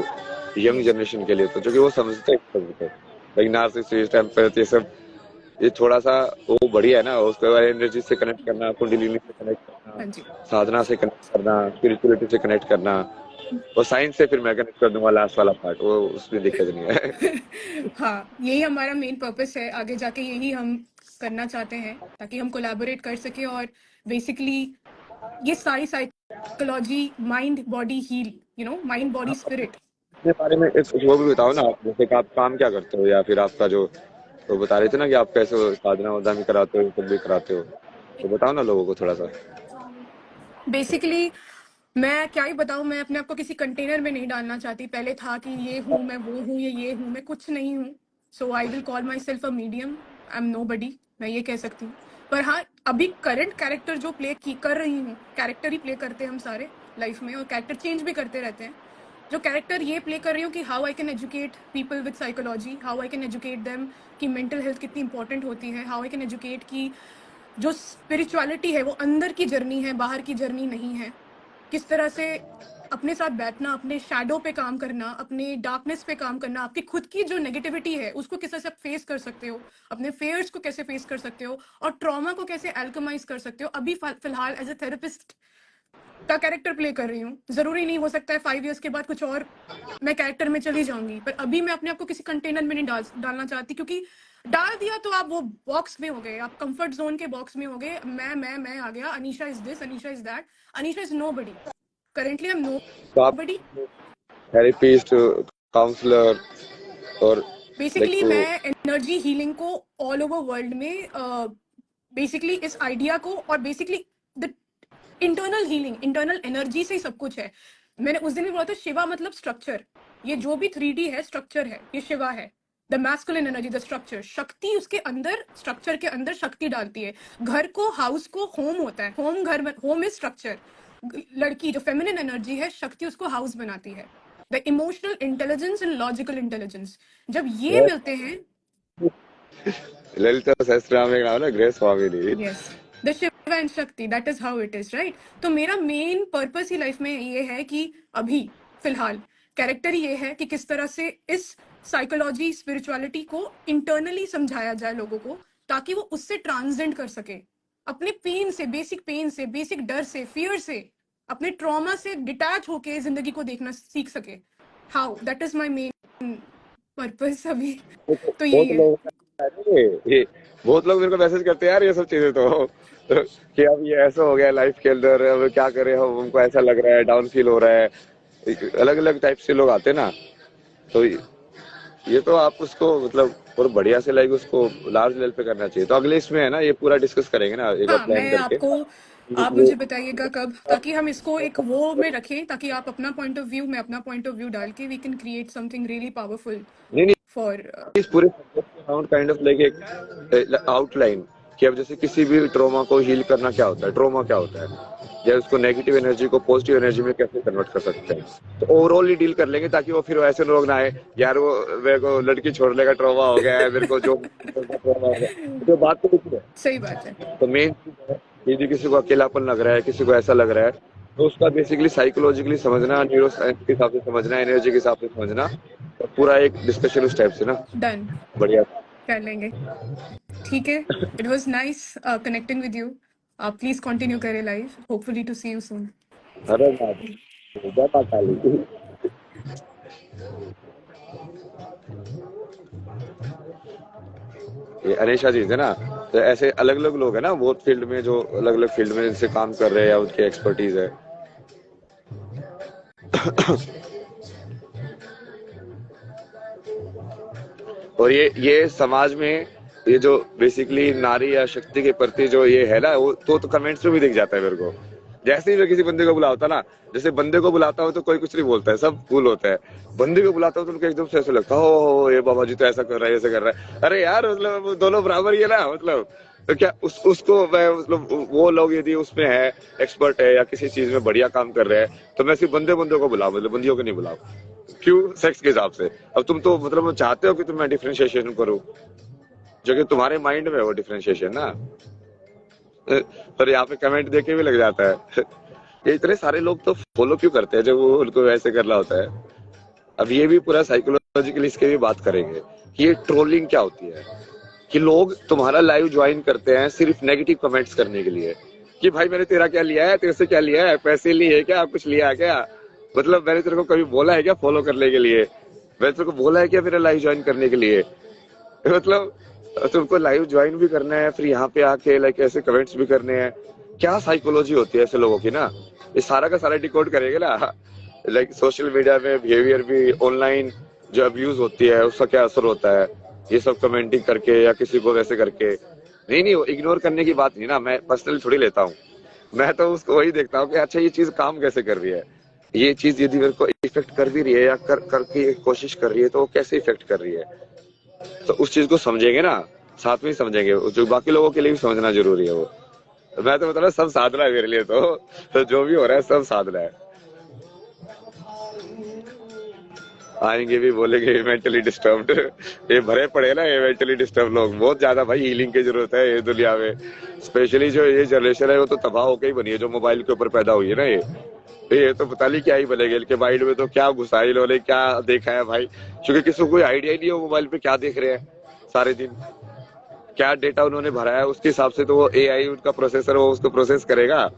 यंग यस जनरेशन के लिए, तो जो कि वो समझते हैं लाइक नार्सिसिस्ट एम्पैथ ये सब, ये थोड़ा सा वो बढ़िया है ना। उसके बाद एनर्जी से कनेक्ट करना, कुंडलिनी से कनेक्ट करना, हाँ जी। साधना से कनेक्ट करना, स्पिरिचुअलिटी से कनेक्ट करना, और साइंस से फिर मैं कनेक्ट कर दूंगा लास्ट वाला पार्ट, वो उसमें दिक्कत नहीं है। हाँ, यही हमारा मेन पर्पस है, आगे जाके यही हम करना चाहते हैं, ताकि हम कोलैबोरेट कर सके और बेसिकली ये सारी psychology, mind body heal, mind body spirit. अपने बारे में वो भी बताओ ना आप, जैसे कि आप काम क्या करते हो, या फिर आपका जो तो बता रहे थे ना कि आप कैसे साधना वाधना भी कराते हो, सब भी कराते हो, तो बताओ ना लोगों को थोड़ा सा। बेसिकली मैं क्या ही बताऊं, मैं अपने आप को किसी कंटेनर में नहीं डालना चाहती। पहले था कि ये हूँ, मैं वो हूँ, ये हूँ, मैं कुछ नहीं हूँ। So I will call myself a medium, I am nobody, मैं ये कह सकती हूँ। पर हाँ, अभी करंट कैरेक्टर जो प्ले की कर रही हूँ, कैरेक्टर ही प्ले करते हैं हम सारे लाइफ में, और कैरेक्टर चेंज भी करते रहते हैं। जो कैरेक्टर ये प्ले कर रही हूँ कि how I can educate people with psychology, how I can educate them कि मेंटल हेल्थ कितनी इंपॉर्टेंट होती है, हाउ आई कैन एजुकेट कि जो स्पिरिचुअलिटी है वो अंदर की जर्नी है, बाहर की जर्नी नहीं है। किस तरह से अपने साथ बैठना, अपने शैडो पे काम करना, अपने डार्कनेस पे काम करना, आपकी खुद की जो नेगेटिविटी है उसको किस तरह से आप फेस कर सकते हो, अपने फेयर्स को कैसे फेस कर सकते हो, और ट्रॉमा को कैसे एल्कमाइज कर सकते हो। अभी फिलहाल एज ए थेरेपिस्ट का कैरेक्टर प्ले कर रही हूँ। जरूरी नहीं, हो सकता है 5 years के बाद कुछ और मैं कैरेक्टर में चली जाऊंगी, पर अभी मैं अपने आप को किसी कंटेनर में नहीं डालना चाहती, क्योंकि डाल दिया तो आप वो बॉक्स में हो गए, आप कंफर्ट जोन के बॉक्स में हो गए। मैं आ गया, Anisha is this, Anisha is that, Anisha is nobody. Currently I am no तो आप बडी। थेरेपिस्ट, काउंसलर और लाइक बेसिकली मैं एनर्जी हीलिंग को ऑल ओवर वर्ल्ड में बेसिकली इस आइडिया को और basically the internal healing, internal energy से ही सब कुछ है। मैंने उस दिन भी बोला था शिवा मतलब स्ट्रक्चर, ये जो भी 3D है स्ट्रक्चर है, ये शिवा है। The masculine energy, the structure, शक्ति उसके अंदर, स्ट्रक्चर के अंदर शक्ति डालती है। घर को, हाउस को होम होता है, होम घर में, होम इज स्ट्रक्चर। लड़की जो फेमिनिन एनर्जी है, शक्ति उसको हाउस बनाती है। The emotional intelligence and logical intelligence, जब ये मिलते हैं, ललिता सहस्त्रनाम में एक नाम है ना, ग्रेस स्वामिनी। यस, द शिवा एंड शक्ति, that is how it is, right. तो मेरा मेन पर्पस ही लाइफ में ये है कि अभी फिलहाल कैरेक्टर ये है कि किस तरह से इस साइकोलॉजी, स्पिरिचुअलिटी को इंटरनली समझाया जाए लोगों को, ताकि वो उससे ट्रांसेंड कर सके, अपने पेन से, बेसिक डर से, फियर से, अपने ट्रॉमा से डिटैच होके जिंदगी को देखना सीख सके। How, that is my main purpose अभी। तो यही बहुत है। लोग ये बहुत लोग मेरे को मैसेज करते हैं यार ये सब चीजें तो कि अब ये ऐसा हो गया लाइफ के अंदर, अब क्या करें हम, हमको ऐसा लग रहा है, डाउन फील हो रहा है। अलग अलग टाइप से लोग आते हैं ना, तो ये तो आप उसको मतलब और बढ़िया से लाइक उसको लार्ज लेवल पे करना चाहिए। तो अगले इसमें है ना, ये पूरा डिस्कस करेंगे ना एक बार हाँ, प्लान मैं करके। आपको, आप मुझे बताइएगा कब, ताकि हम इसको एक वो में रखें, ताकि आप अपना पॉइंट ऑफ व्यू, मैं अपना पॉइंट ऑफ व्यू डाल के we can create something really powerful नहीं नहीं, फॉर। इस पूरे सब्जेक्ट के अराउंड काइंड ऑफ लाइक एक आउटलाइन कि अब जैसे किसी भी ट्रॉमा को हील करना क्या होता है, ट्रॉमा क्या होता है, या उसको नेगेटिव एनर्जी को पॉजिटिव एनर्जी में कैसे कन्वर्ट कर सकते हैं। तो ओवरऑल ही डील कर लेंगे, ताकि वो फिर ऐसे लोग ना आए यार वो मेरे को लड़की छोड़ने का ट्रॉमा हो गया है, मेरे को जो ट्रॉमा हो गया है। तो बात तो कुछ है। सही बात है। तो मेन चीज है, यदि किसी को अकेलापन लग रहा है, किसी को ऐसा लग रहा है, तो उसका बेसिकली साइकोलॉजिकली समझना, न्यूरो साइंस के हिसाब से समझना, एनर्जी के हिसाब से समझना, और पूरा एक डिस्कशन उस टाइप से ना डन, बढ़िया। कर लेंगे। ठीक है, it was nice connecting with you. आप प्लीज कंटिन्यू करें live, hopefully to see you soon. अरे जय माता काली। ये अनिशा जी है ना, तो ऐसे अलग अलग लोग हैं ना बहुत फील्ड में, जो अलग अलग फील्ड में जिनसे काम कर रहे हैं या उनकी एक्सपर्टीज है। और ये समाज में ये जो बेसिकली नारी या शक्ति के प्रति जो ये है ना, वो तो कमेंट्स में भी दिख जाता है मेरे को। जैसे ही मैं किसी बंदे को बुलाता ना, जैसे बंदे को बुलाता हूँ तो कोई कुछ नहीं बोलता है, सब कूल होता है। बंदे को बुलाता हूँ तो उनको एकदम से ऐसा लगता है, हो ये बाबा जी तो ऐसा कर रहा है, ऐसा कर रहा है। अरे यार मतलब वो दोनों बराबर ही है ना, मतलब तो क्या उसको मैं मतलब वो लोग यदि उसमें है, एक्सपर्ट है या किसी चीज में बढ़िया काम कर रहे हैं, तो मैं सिर्फ बंदों को बुलाऊं, मतलब बंदियों को नहीं बुलाऊं। क्यों? सेक्स के हिसाब से। अब तुम तो मतलब चाहते हो कि तुम मैं डिफ्रेंशिएशन करूं, जो कि तुम्हारे माइंड में है वो डिफ्रेंशिएशन ना। पर यहाँ पे कमेंट देके भी लग जाता है। ये इतने सारे लोग तो फॉलो क्यों करते हैं जब वो उनको वैसे करना होता है। अब ये भी पूरा साइकोलॉजिकली इसके भी बात करेंगे कि ये ट्रोलिंग क्या होती है, कि लोग तुम्हारा लाइव ज्वाइन करते हैं सिर्फ नेगेटिव कमेंट्स करने के लिए, कि भाई मैंने तेरा क्या लिया है, तेरे से क्या लिया है, पैसे लिए है क्या, कुछ लिया है क्या, मतलब मैंने तेरे को कभी बोला है क्या फॉलो करने के लिए, मैंने तेरे को बोला है क्या मेरा लाइव ज्वाइन करने के लिए। मतलब तुमको लाइव ज्वाइन भी करना है, फिर यहाँ पे आके लाइक ऐसे कमेंट्स भी करने हैं। क्या साइकोलॉजी होती है ऐसे लोगों की ना, ये सारा का सारा डिकोड करेंगे ना। लाइक सोशल मीडिया में बिहेवियर भी, ऑनलाइन जो अब्यूज होती है उसका क्या असर होता है, ये सब कमेंटिंग करके या किसी को वैसे करके। नहीं वो इग्नोर करने की बात नहीं ना, मैं पर्सनली थोड़ी लेता हूँ, मैं तो उसको वही देखता हूँ कि अच्छा ये चीज काम कैसे कर रही है, ये चीज यदि मेरे को इफेक्ट कर भी रही है या करके कोशिश कर रही है, तो वो कैसे इफेक्ट कर रही है। तो उस चीज को समझेंगे ना, साथ में ही समझेंगे, जो बाकी लोगों के लिए भी समझना जरूरी है वो। मैं तो बता रहा सब साधना है मेरे लिए, तो जो भी हो रहा है सब साधना है। आएंगे भी बोलेंगे मेंटली डिस्टर्ब्ड, ये भरे पड़े ना ये मेंटली डिस्टर्ब लोग बहुत ज्यादा। भाई हीलिंग की जरूरत है ये दुनिया में, स्पेशली जो ये जनरेशन है वो तो तबाह होकर ही बनी है, जो मोबाइल के ऊपर पैदा हुई है ना। ये तो पता नहीं क्या ही बनेगा, इनके माइंड में तो क्या घुसा है इन्होंने, क्या देखा है भाई, क्योंकि किसी को कोई आइडिया ही नहीं है मोबाइल पे क्या देख रहे हैं सारे दिन, क्या डेटा उन्होंने भरा है, उसके हिसाब से तो वो एआई उनका प्रोसेसर वो उसको प्रोसेस करेगा।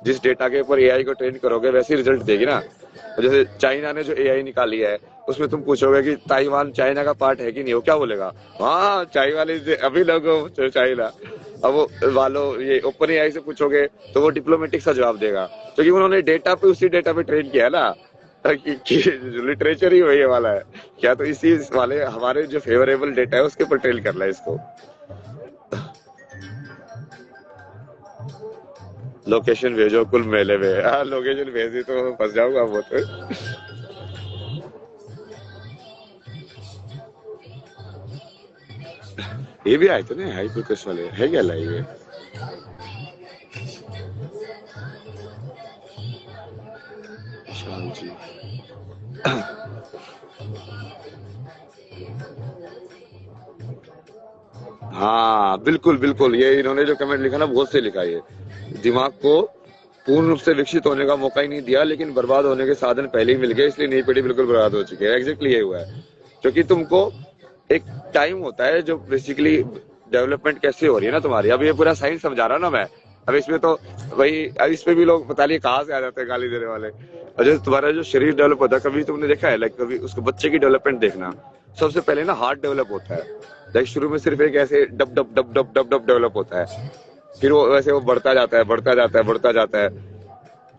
जिस डेटा के ऊपर एआई को ट्रेन करोगे वैसे रिजल्ट देगी ना। जैसे चाइना ने जो एआई निकाली है, उसमें तुम पूछोगे कि ताइवान चाइना का पार्ट है कि नहीं, वो क्या बोलेगा, हाँ चाइना अभी लोग चाइना। अब वो वालों ये ओपन एआई से पूछोगे तो वो डिप्लोमेटिक सा जवाब देगा, क्योंकि उन्होंने डेटा पे उसी डेटा पे ट्रेन किया है ना। कि लिटरेचर ही वही वाला है क्या, तो इसी वाले हमारे जो फेवरेबल डेटा है उसके ऊपर ट्रेल कर रहा है इसको। लोकेशन भेजो कुल मेले में, हाँ लोकेशन भेज दी तो फंस जाऊंगा वो तो। ये भी आए थे ना हाई प्रोकेश वाले, है क्या लाइव है? शाम जी। हाँ बिल्कुल बिल्कुल, ये इन्होंने जो कमेंट लिखा ना बहुत सही लिखा। ये दिमाग को पूर्ण रूप से विकसित होने का मौका ही नहीं दिया, लेकिन बर्बाद होने के साधन पहले ही मिल गए, इसलिए नई पीढ़ी बिल्कुल बर्बाद हो चुकी है। एग्जैक्टली ये हुआ है, क्योंकि तुमको एक टाइम होता है जो बेसिकली डेवलपमेंट कैसे हो रही है ना तुम्हारी। अब ये पूरा साइंस समझा रहा हूँ ना मैं, अब इसमें तो वही, अब इसमें भी लोग पता नहीं कहाँ से आ जाते हैं गाली देने वाले। और जो तुम्हारा जो शरीर डेवलप होता है, कभी तुमने देखा है लाइक, कभी उसको बच्चे की डेवलपमेंट देखना, सबसे पहले ना हार्ट डेवलप होता है। लाइक शुरू में सिर्फ एक ऐसे dub dub dub dub dub dub develop होता है, फिर वो वैसे वो बढ़ता जाता है बढ़ता जाता है बढ़ता जाता है।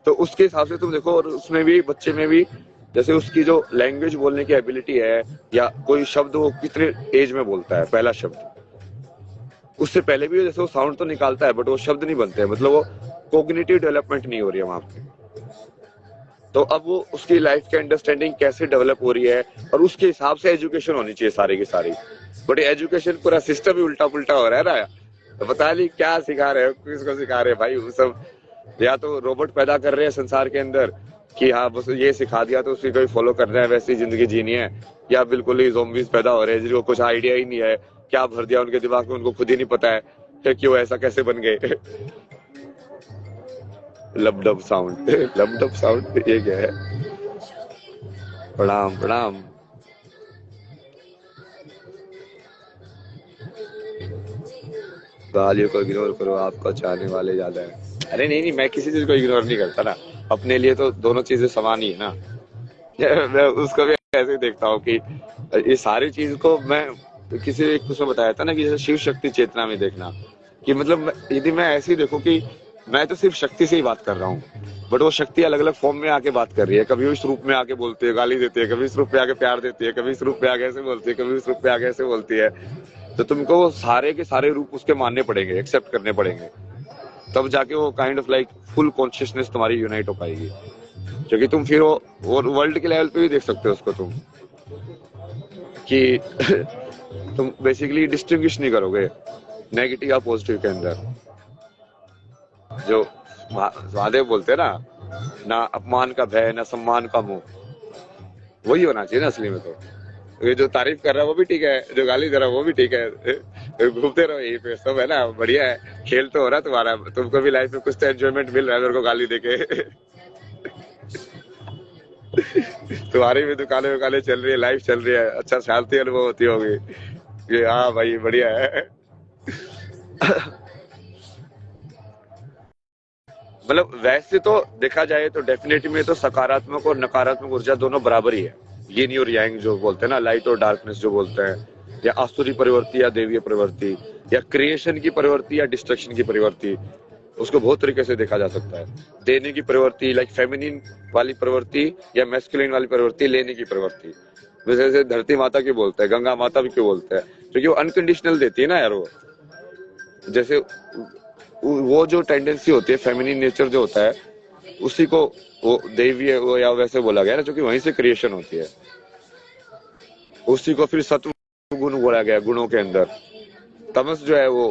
तो उसके हिसाब से तुम देखो, और उसमें भी बच्चे में भी जैसे उसकी जो लैंग्वेज बोलने की एबिलिटी है, या कोई शब्द वो कितने एज में बोलता है पहला शब्द, उससे पहले भी जैसे वो साउंड तो निकालता है बट वो शब्द नहीं बनते हैं, मतलब वो कोग्निटिव डेवलपमेंट नहीं हो रही है वहां पे। तो अब वो उसकी लाइफ की अंडरस्टैंडिंग कैसे डेवलप हो रही है, और उसके हिसाब से एजुकेशन होनी चाहिए सारी की सारी। बट एजुकेशन पूरा सिस्टम ही उल्टा पुल्टा हो रहा है ना, तो पता नहीं क्या सिखा रहे हो, किसको सिखा रहे हैं भाई वो सब। या तो रोबोट पैदा कर रहे हैं संसार के अंदर कि हाँ बस ये सिखा दिया तो उसी को ही फॉलो करना है, वैसी जिंदगी जीनी है, या बिल्कुल ही ज़ॉम्बीज पैदा हो रहे हैं जिनको कुछ आइडिया ही नहीं है, क्या भर दिया उनके दिमाग में उनको खुद ही नहीं पता है कि क्यों ऐसा कैसे बन गए। लबडब साउंड, लबडब साउंड ये क्या है? प्रणाम प्रणाम। गालियों को इग्नोर करो, आपको चाहने वाले ज्यादा है। अरे नहीं नहीं, मैं किसी चीज को इग्नोर नहीं करता ना, अपने लिए तो दोनों चीजें समान ही है ना। मैं उसको भी ऐसे ही देखता हूँ कि ये सारी चीज को मैं किसी एक उसमें बताया था ना कि जैसे शिव शक्ति चेतना में देखना, कि मतलब यदि मैं ऐसे ही देखूं कि मैं तो सिर्फ शक्ति से ही बात कर रहा हूँ, बट वो शक्ति अलग अलग फॉर्म में आके बात कर रही है। कभी इस रूप में आके बोलती है, गाली देती है, कभी इस रूप में आके प्यार देती है, कभी इस रूप में आगे ऐसे बोलती है, कभी इस रूप में आगे ऐसे बोलती है। तो तुमको वो सारे के सारे रूप उसके मानने पड़ेंगे, एक्सेप्ट करने पड़ेंगे, तब जाके वो kind of like full consciousness तुम्हारी यूनाइट हो पाएगी। क्योंकि तुम फिर वो वर्ल्ड के लेवल पे भी देख सकते हो उसको तुम, कि तुम बेसिकली डिस्टिंग्विश नहीं करोगे नेगेटिव या पॉजिटिव के अंदर। जो महादेव बोलते हैं ना अपमान का भय ना सम्मान का मुंह, वही होना चाहिए ना असली में। तो ये जो तारीफ कर रहा है वो भी ठीक है, जो गाली दे रहा है वो भी ठीक है, घूमते रहो यही पे, सब है ना, बढ़िया है, खेल तो हो रहा है तुम्हारा, तुमको भी लाइफ में कुछ तो एंजॉयमेंट मिल रहा है मेरे को गाली देके। तुम्हारी भी दुकानें वुकानें चल रही है, लाइफ चल रही है, अच्छा शांति अनुभव होती होगी कि हाँ भाई बढ़िया है। मतलब वैसे तो देखा जाए तो डेफिनेटली में तो सकारात्मक और नकारात्मक ऊर्जा दोनों बराबर ही है। यिन और यांग जो बोलते हैं ना, लाइट और डार्कनेस जो बोलते हैं, या आसुरी प्रवृत्ति या देवीय प्रवृत्ति, या क्रिएशन की प्रवृत्ति या डिस्ट्रक्शन की प्रवृत्ति, उसको बहुत तरीके से देखा जा सकता है। देने की प्रवृत्ति लाइक फेमिनिन वाली प्रवृत्ति, या मैस्कुलिन वाली प्रवृत्ति लेने की प्रवृत्ति। जैसे धरती माता क्यों बोलते हैं, गंगा माता भी क्यों बोलते हैं, क्योंकि वो अनकंडीशनल देती है ना यार। वो जैसे वो जो टेंडेंसी होती है फेमिनिन नेचर जो होता है, उसी को वो देवी वो या वैसे बोला गया ना, क्योंकि वहीं से क्रिएशन होती है। उसी को फिर सत्व गुण बोला गया गुणों के अंदर। तमस जो है वो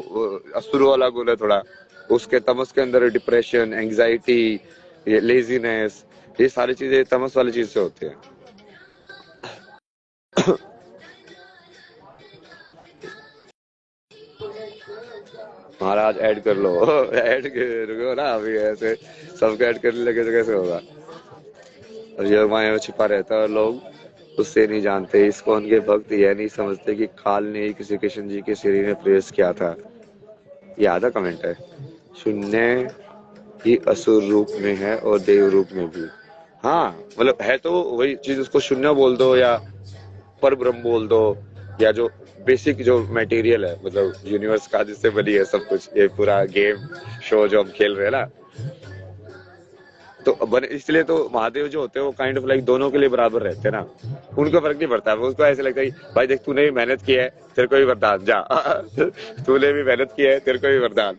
असुर वाला गुण है थोड़ा, उसके तमस के अंदर डिप्रेशन, एंग्जाइटी, ये लेजीनेस, ये सारी चीजें तमस वाली चीज से होती है। महाराज ऐड कर लो, ऐड करो ना, अभी ऐसे सबको ऐड करने लगे तो कैसे होगा। और ये माया छिपा रहता है और लोग उससे नहीं जानते। इसको उनके भक्त यह नहीं समझते कि काल ने ही किसी कृष्ण जी के शरीर में प्रवेश किया था। ये आधा कमेंट है। शून्य ही असुर रूप में है और देव रूप में भी। हाँ मतलब है तो वही चीज, उसको शून्य बोल दो या पर ब्रह्म बोल दो, या जो बेसिक जो मटेरियल है मतलब यूनिवर्स का जिससे बनी है सब कुछ, ये पूरा गेम शो जो हम खेल रहे हैं ना, तो इसलिए तो महादेव जो होते हैं वो काइंड ऑफ लाइक दोनों के लिए बराबर रहते हैं ना, उनको फर्क नहीं पड़ता। उसको ऐसे लगता है भाई देख तूने भी मेहनत की है, तेरे को भी वरदान जा तूने भी मेहनत की है, तेरे को भी वरदान।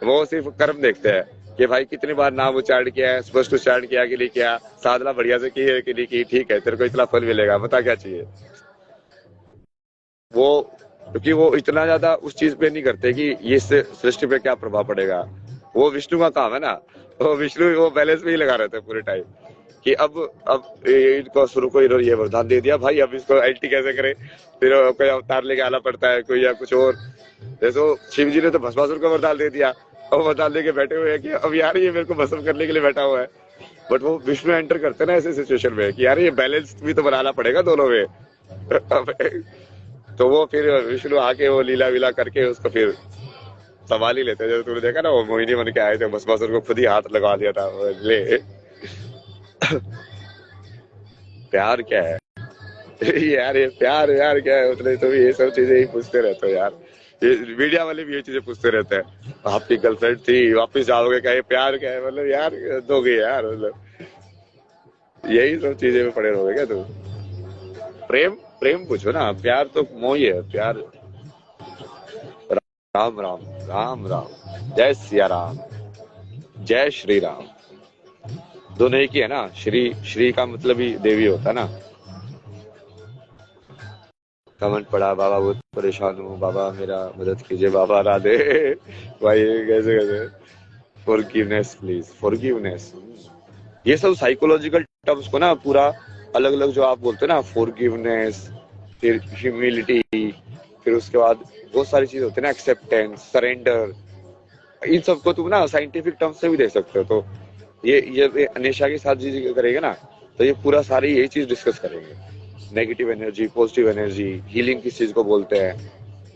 वो सिर्फ कर्म देखते हैं कि भाई कितनी बार नाम उच्चारण किया है, स्पष्ट उच्चारण किया कि नहीं किया, साधना बढ़िया से की है कि नहीं की, ठीक है तेरे को इतना फल मिलेगा, बता क्या चाहिए। वो क्योंकि वो इतना ज्यादा उस चीज पे नहीं करते कि इस सृष्टि पे क्या प्रभाव पड़ेगा। वो विष्णु का काम है ना, वो विष्णु वो बैलेंस में ही लगा रहते हैं पूरे टाइम कि अब इनको शुरू को ये वरदान दे दिया भाई, अब इसको एंटी कैसे करे, फिर कोई अवतार लेके आना पड़ता है कोई या कुछ और। जैसे शिव जी ने तो भस्मासुर को वरदान दे दिया, अब वरदान लेके बैठे हुए हैं कि अब यार ये मेरे को भस्म करने के लिए बैठा हुआ है। बट वो विष्णु एंटर करते हैं ना ऐसे सिचुएशन में कि यार ये बैलेंस भी तो बनाना पड़ेगा दोनों में तो वो फिर विष्णु आके वो लीला वीला करके उसको फिर संभाल ही लेते हैं। जैसे तूने देखा ना वो मोहिनी बन के आए थे, भस्मासुर को खुद ही हाथ लगा दिया था, ले प्यार क्या है यार, ये प्यार यार क्या है, उतने तो ये सब चीजें ही पूछते रहते हो यार। ये मीडिया वाले भी ये चीजें पूछते रहते हैं, आपकी गर्लफ्रेंड थी वापस जाओगे क्या, ये प्यार क्या है, मतलब यार दोगे यार, मतलब यही सब चीजें में पड़े रहोगे क्या तुम। प्रेम प्रेम पूछो ना, प्यार तो मोह ही है, प्यार राम राम राम राम, जय सिया राम, जय श्री राम, दोनों एक ही है ना। श्री श्री का मतलब ही देवी होता है ना। कमेंट पड़ा, बाबा बहुत परेशान हूँ, बाबा मेरा मदद कीजिए, बाबा राधे भाई कैसे कैसे, फॉरगिवनेस प्लीज, फॉरगिवनेस, ये सब साइकोलॉजिकल टर्म्स को ना पूरा अलग अलग जो आप बोलते हैं ना, फॉरगिवनेस, फिर ह्यूमिलिटी, फिर उसके बाद बहुत सारी चीजें होती है ना, एक्सेप्टेंस, सरेंडर, इन सबको तुम ना साइंटिफिक टर्म्स से भी देख सकते हो। तो ये अनिशा के साथ जी करेंगे ना, तो ये पूरा सारी यही चीज डिस्कस करेंगे, negative energy, positive energy, healing किस चीज को बोलते हैं,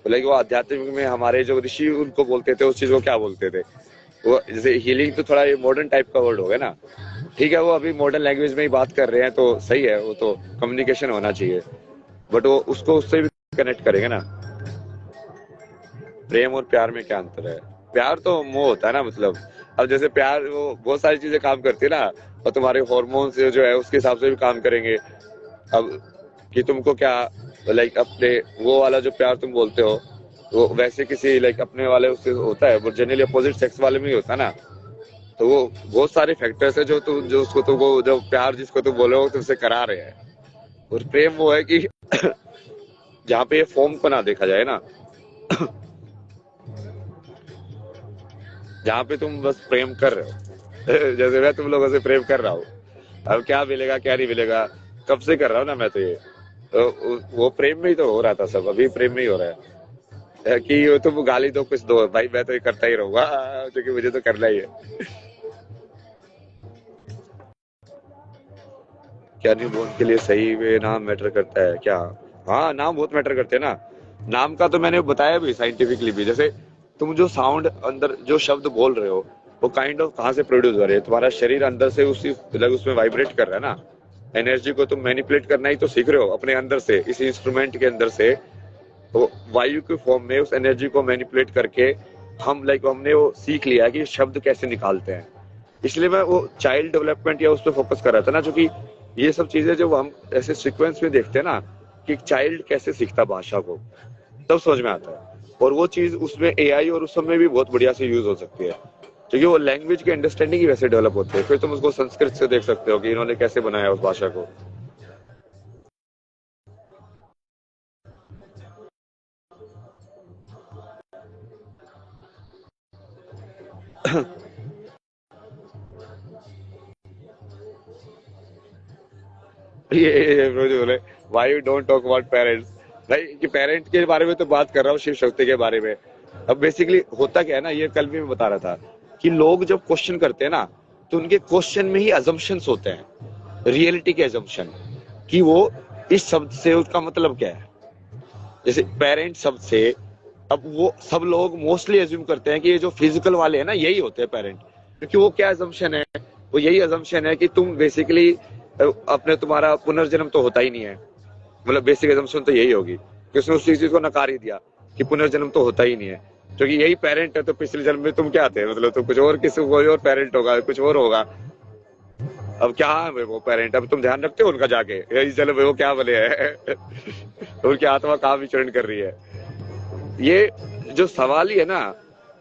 लाइक वो आध्यात्मिक में हमारे जो ऋषि उनको बोलते थे उस चीज को क्या बोलते थे। वो जैसे हीलिंग तो थोड़ा ये मॉडर्न टाइप का वर्ड हो गया ना, ठीक है वो अभी मॉडर्न लैंग्वेज में ही बात कर रहे हैं तो सही है, वो तो कम्युनिकेशन होना चाहिए, बट वो उसको उससे भी कनेक्ट करेंगे ना। प्रेम और प्यार में क्या अंतर है, प्यार तो मोह होता है ना, मतलब अब जैसे प्यार वो बहुत सारी चीजें काम करती है ना, और तुम्हारे हार्मोन्स जो है उसके हिसाब से भी काम करेंगे। अब कि तुमको क्या लाइक अपने वो वाला जो प्यार तुम बोलते हो वो वैसे किसी लाइक अपने वाले उससे होता है, वो जनरली अपोजिट सेक्स वाले में ही होता है ना। तो वो बहुत सारे फैक्टर्स है जो तुम जो उसको तुमको जो प्यार जिसको तुम बोले हो तुमसे करा रहे हैं। और प्रेम वो है कि जहाँ पे ये फॉर्म को ना देखा जाए ना जहाँ पे तुम बस प्रेम कर रहे हो जैसे मैं तुम लोगों से प्रेम कर रहा हूँ, अब क्या मिलेगा क्या नहीं मिलेगा कब से कर रहा हूँ ना मैं, तो ये तो वो प्रेम में ही तो हो रहा था सब, अभी प्रेम में ही हो रहा है कि वो तुम गाली दो कुछ दो भाई मैं तो ये करता ही रहूंगा क्योंकि मुझे तो करना ही है। क्या न्यूबॉर्न के लिए सही वे नाम मैटर करता है क्या? हाँ नाम बहुत मैटर करते हैं ना। नाम का तो मैंने बताया भी साइंटिफिकली भी, जैसे तुम जो साउंड अंदर जो शब्द बोल रहे हो वो काइंड ऑफ कहाँ से प्रोड्यूस हो रहे हैं, तुम्हारा शरीर अंदर से उसी मतलब उसमें वाइब्रेट कर रहा है ना। एनर्जी को तुम मैनिपुलेट करना ही तो सीख रहे हो अपने अंदर से, इस इंस्ट्रूमेंट के अंदर से। तो वायु के फॉर्म में उस एनर्जी को मैनिपुलेट करके हम हमने वो सीख लिया कि शब्द कैसे निकालते हैं। इसलिए मैं वो चाइल्ड डेवलपमेंट या उस पर फोकस कर रहा था ना, क्योंकि ये सब चीजें जब हम ऐसे सीक्वेंस में देखते हैं ना कि चाइल्ड कैसे सीखता भाषा को, तब समझ में आता है। और वो चीज उसमें एआई और उस सब में भी बहुत बढ़िया से यूज हो सकती है, क्योंकि वो लैंग्वेज की अंडरस्टैंडिंग ही वैसे डेवलप होती है। फिर तुम उसको संस्कृत से देख सकते हो कि इन्होंने कैसे बनाया उस भाषा को। ये बोले why you don't talk about parents, भाई कि पेरेंट के बारे में तो बात कर रहा हूँ, शिव शक्ति के बारे में। अब बेसिकली होता क्या है ना, ये कल भी मैं बता रहा था कि लोग जब क्वेश्चन करते हैं ना तो उनके क्वेश्चन में ही अजम्पशंस होते हैं, रियलिटी के अजम्पशन, कि वो इस शब्द से उसका मतलब क्या है। जैसे पेरेंट शब्द से अब वो सब लोग मोस्टली एज्यूम करते हैं कि ये जो फिजिकल वाले हैं ना यही होते हैं पेरेंट, क्योंकि वो क्या अजम्पशन है, वो यही अजम्पशन है कि तुम बेसिकली अपने तुम्हारा पुनर्जन्म तो होता ही नहीं है। मतलब बेसिक अजम्पशन तो यही होगी कि उसने उस चीज को नकार ही दिया कि पुनर्जन्म तो होता ही नहीं है, क्योंकि यही पेरेंट है। तो पिछले जन्म में तुम क्या थे, मतलब तो कुछ और, किसी कोई और पेरेंट होगा, कुछ और होगा। अब क्या है वो पेरेंट, अब तुम ध्यान रखते हो उनका जाके, यही चलो वो क्या बोले है उनकी आत्मा कहाँ विचरण कर रही है। ये जो सवाल ही है ना,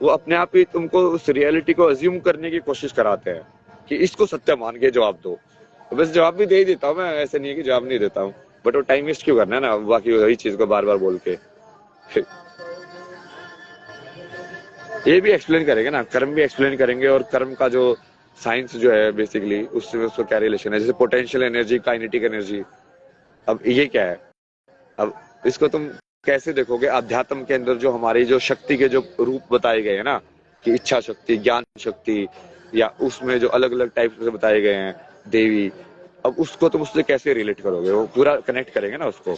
वो अपने आप ही तुमको उस रियलिटी को अज्यूम करने की कोशिश कराते हैं कि इसको सत्य मान के जवाब दो। तो बस जवाब भी दे ही देता हूँ मैं, ऐसे नहीं है कि जवाब नहीं देता हूँ, बट वो टाइम वेस्ट क्यों करना है ना बाकी वही चीज को बार बार बोल के। ये भी एक्सप्लेन करेंगे ना, कर्म भी एक्सप्लेन करेंगे, और कर्म का जो साइंस जो है बेसिकली उससे उसको क्या रिलेशन है, जैसे पोटेंशियल एनर्जी, काइनेटिक एनर्जी। अब ये क्या है, अब इसको तुम कैसे देखोगे अध्यात्म के अंदर, जो हमारी जो शक्ति के जो रूप बताए गए हैं ना, कि इच्छा शक्ति, ज्ञान शक्ति, या उसमें जो अलग अलग टाइप से बताए गए हैं देवी, अब उसको तुम उससे कैसे रिलेट करोगे, वो पूरा कनेक्ट करेंगे ना उसको।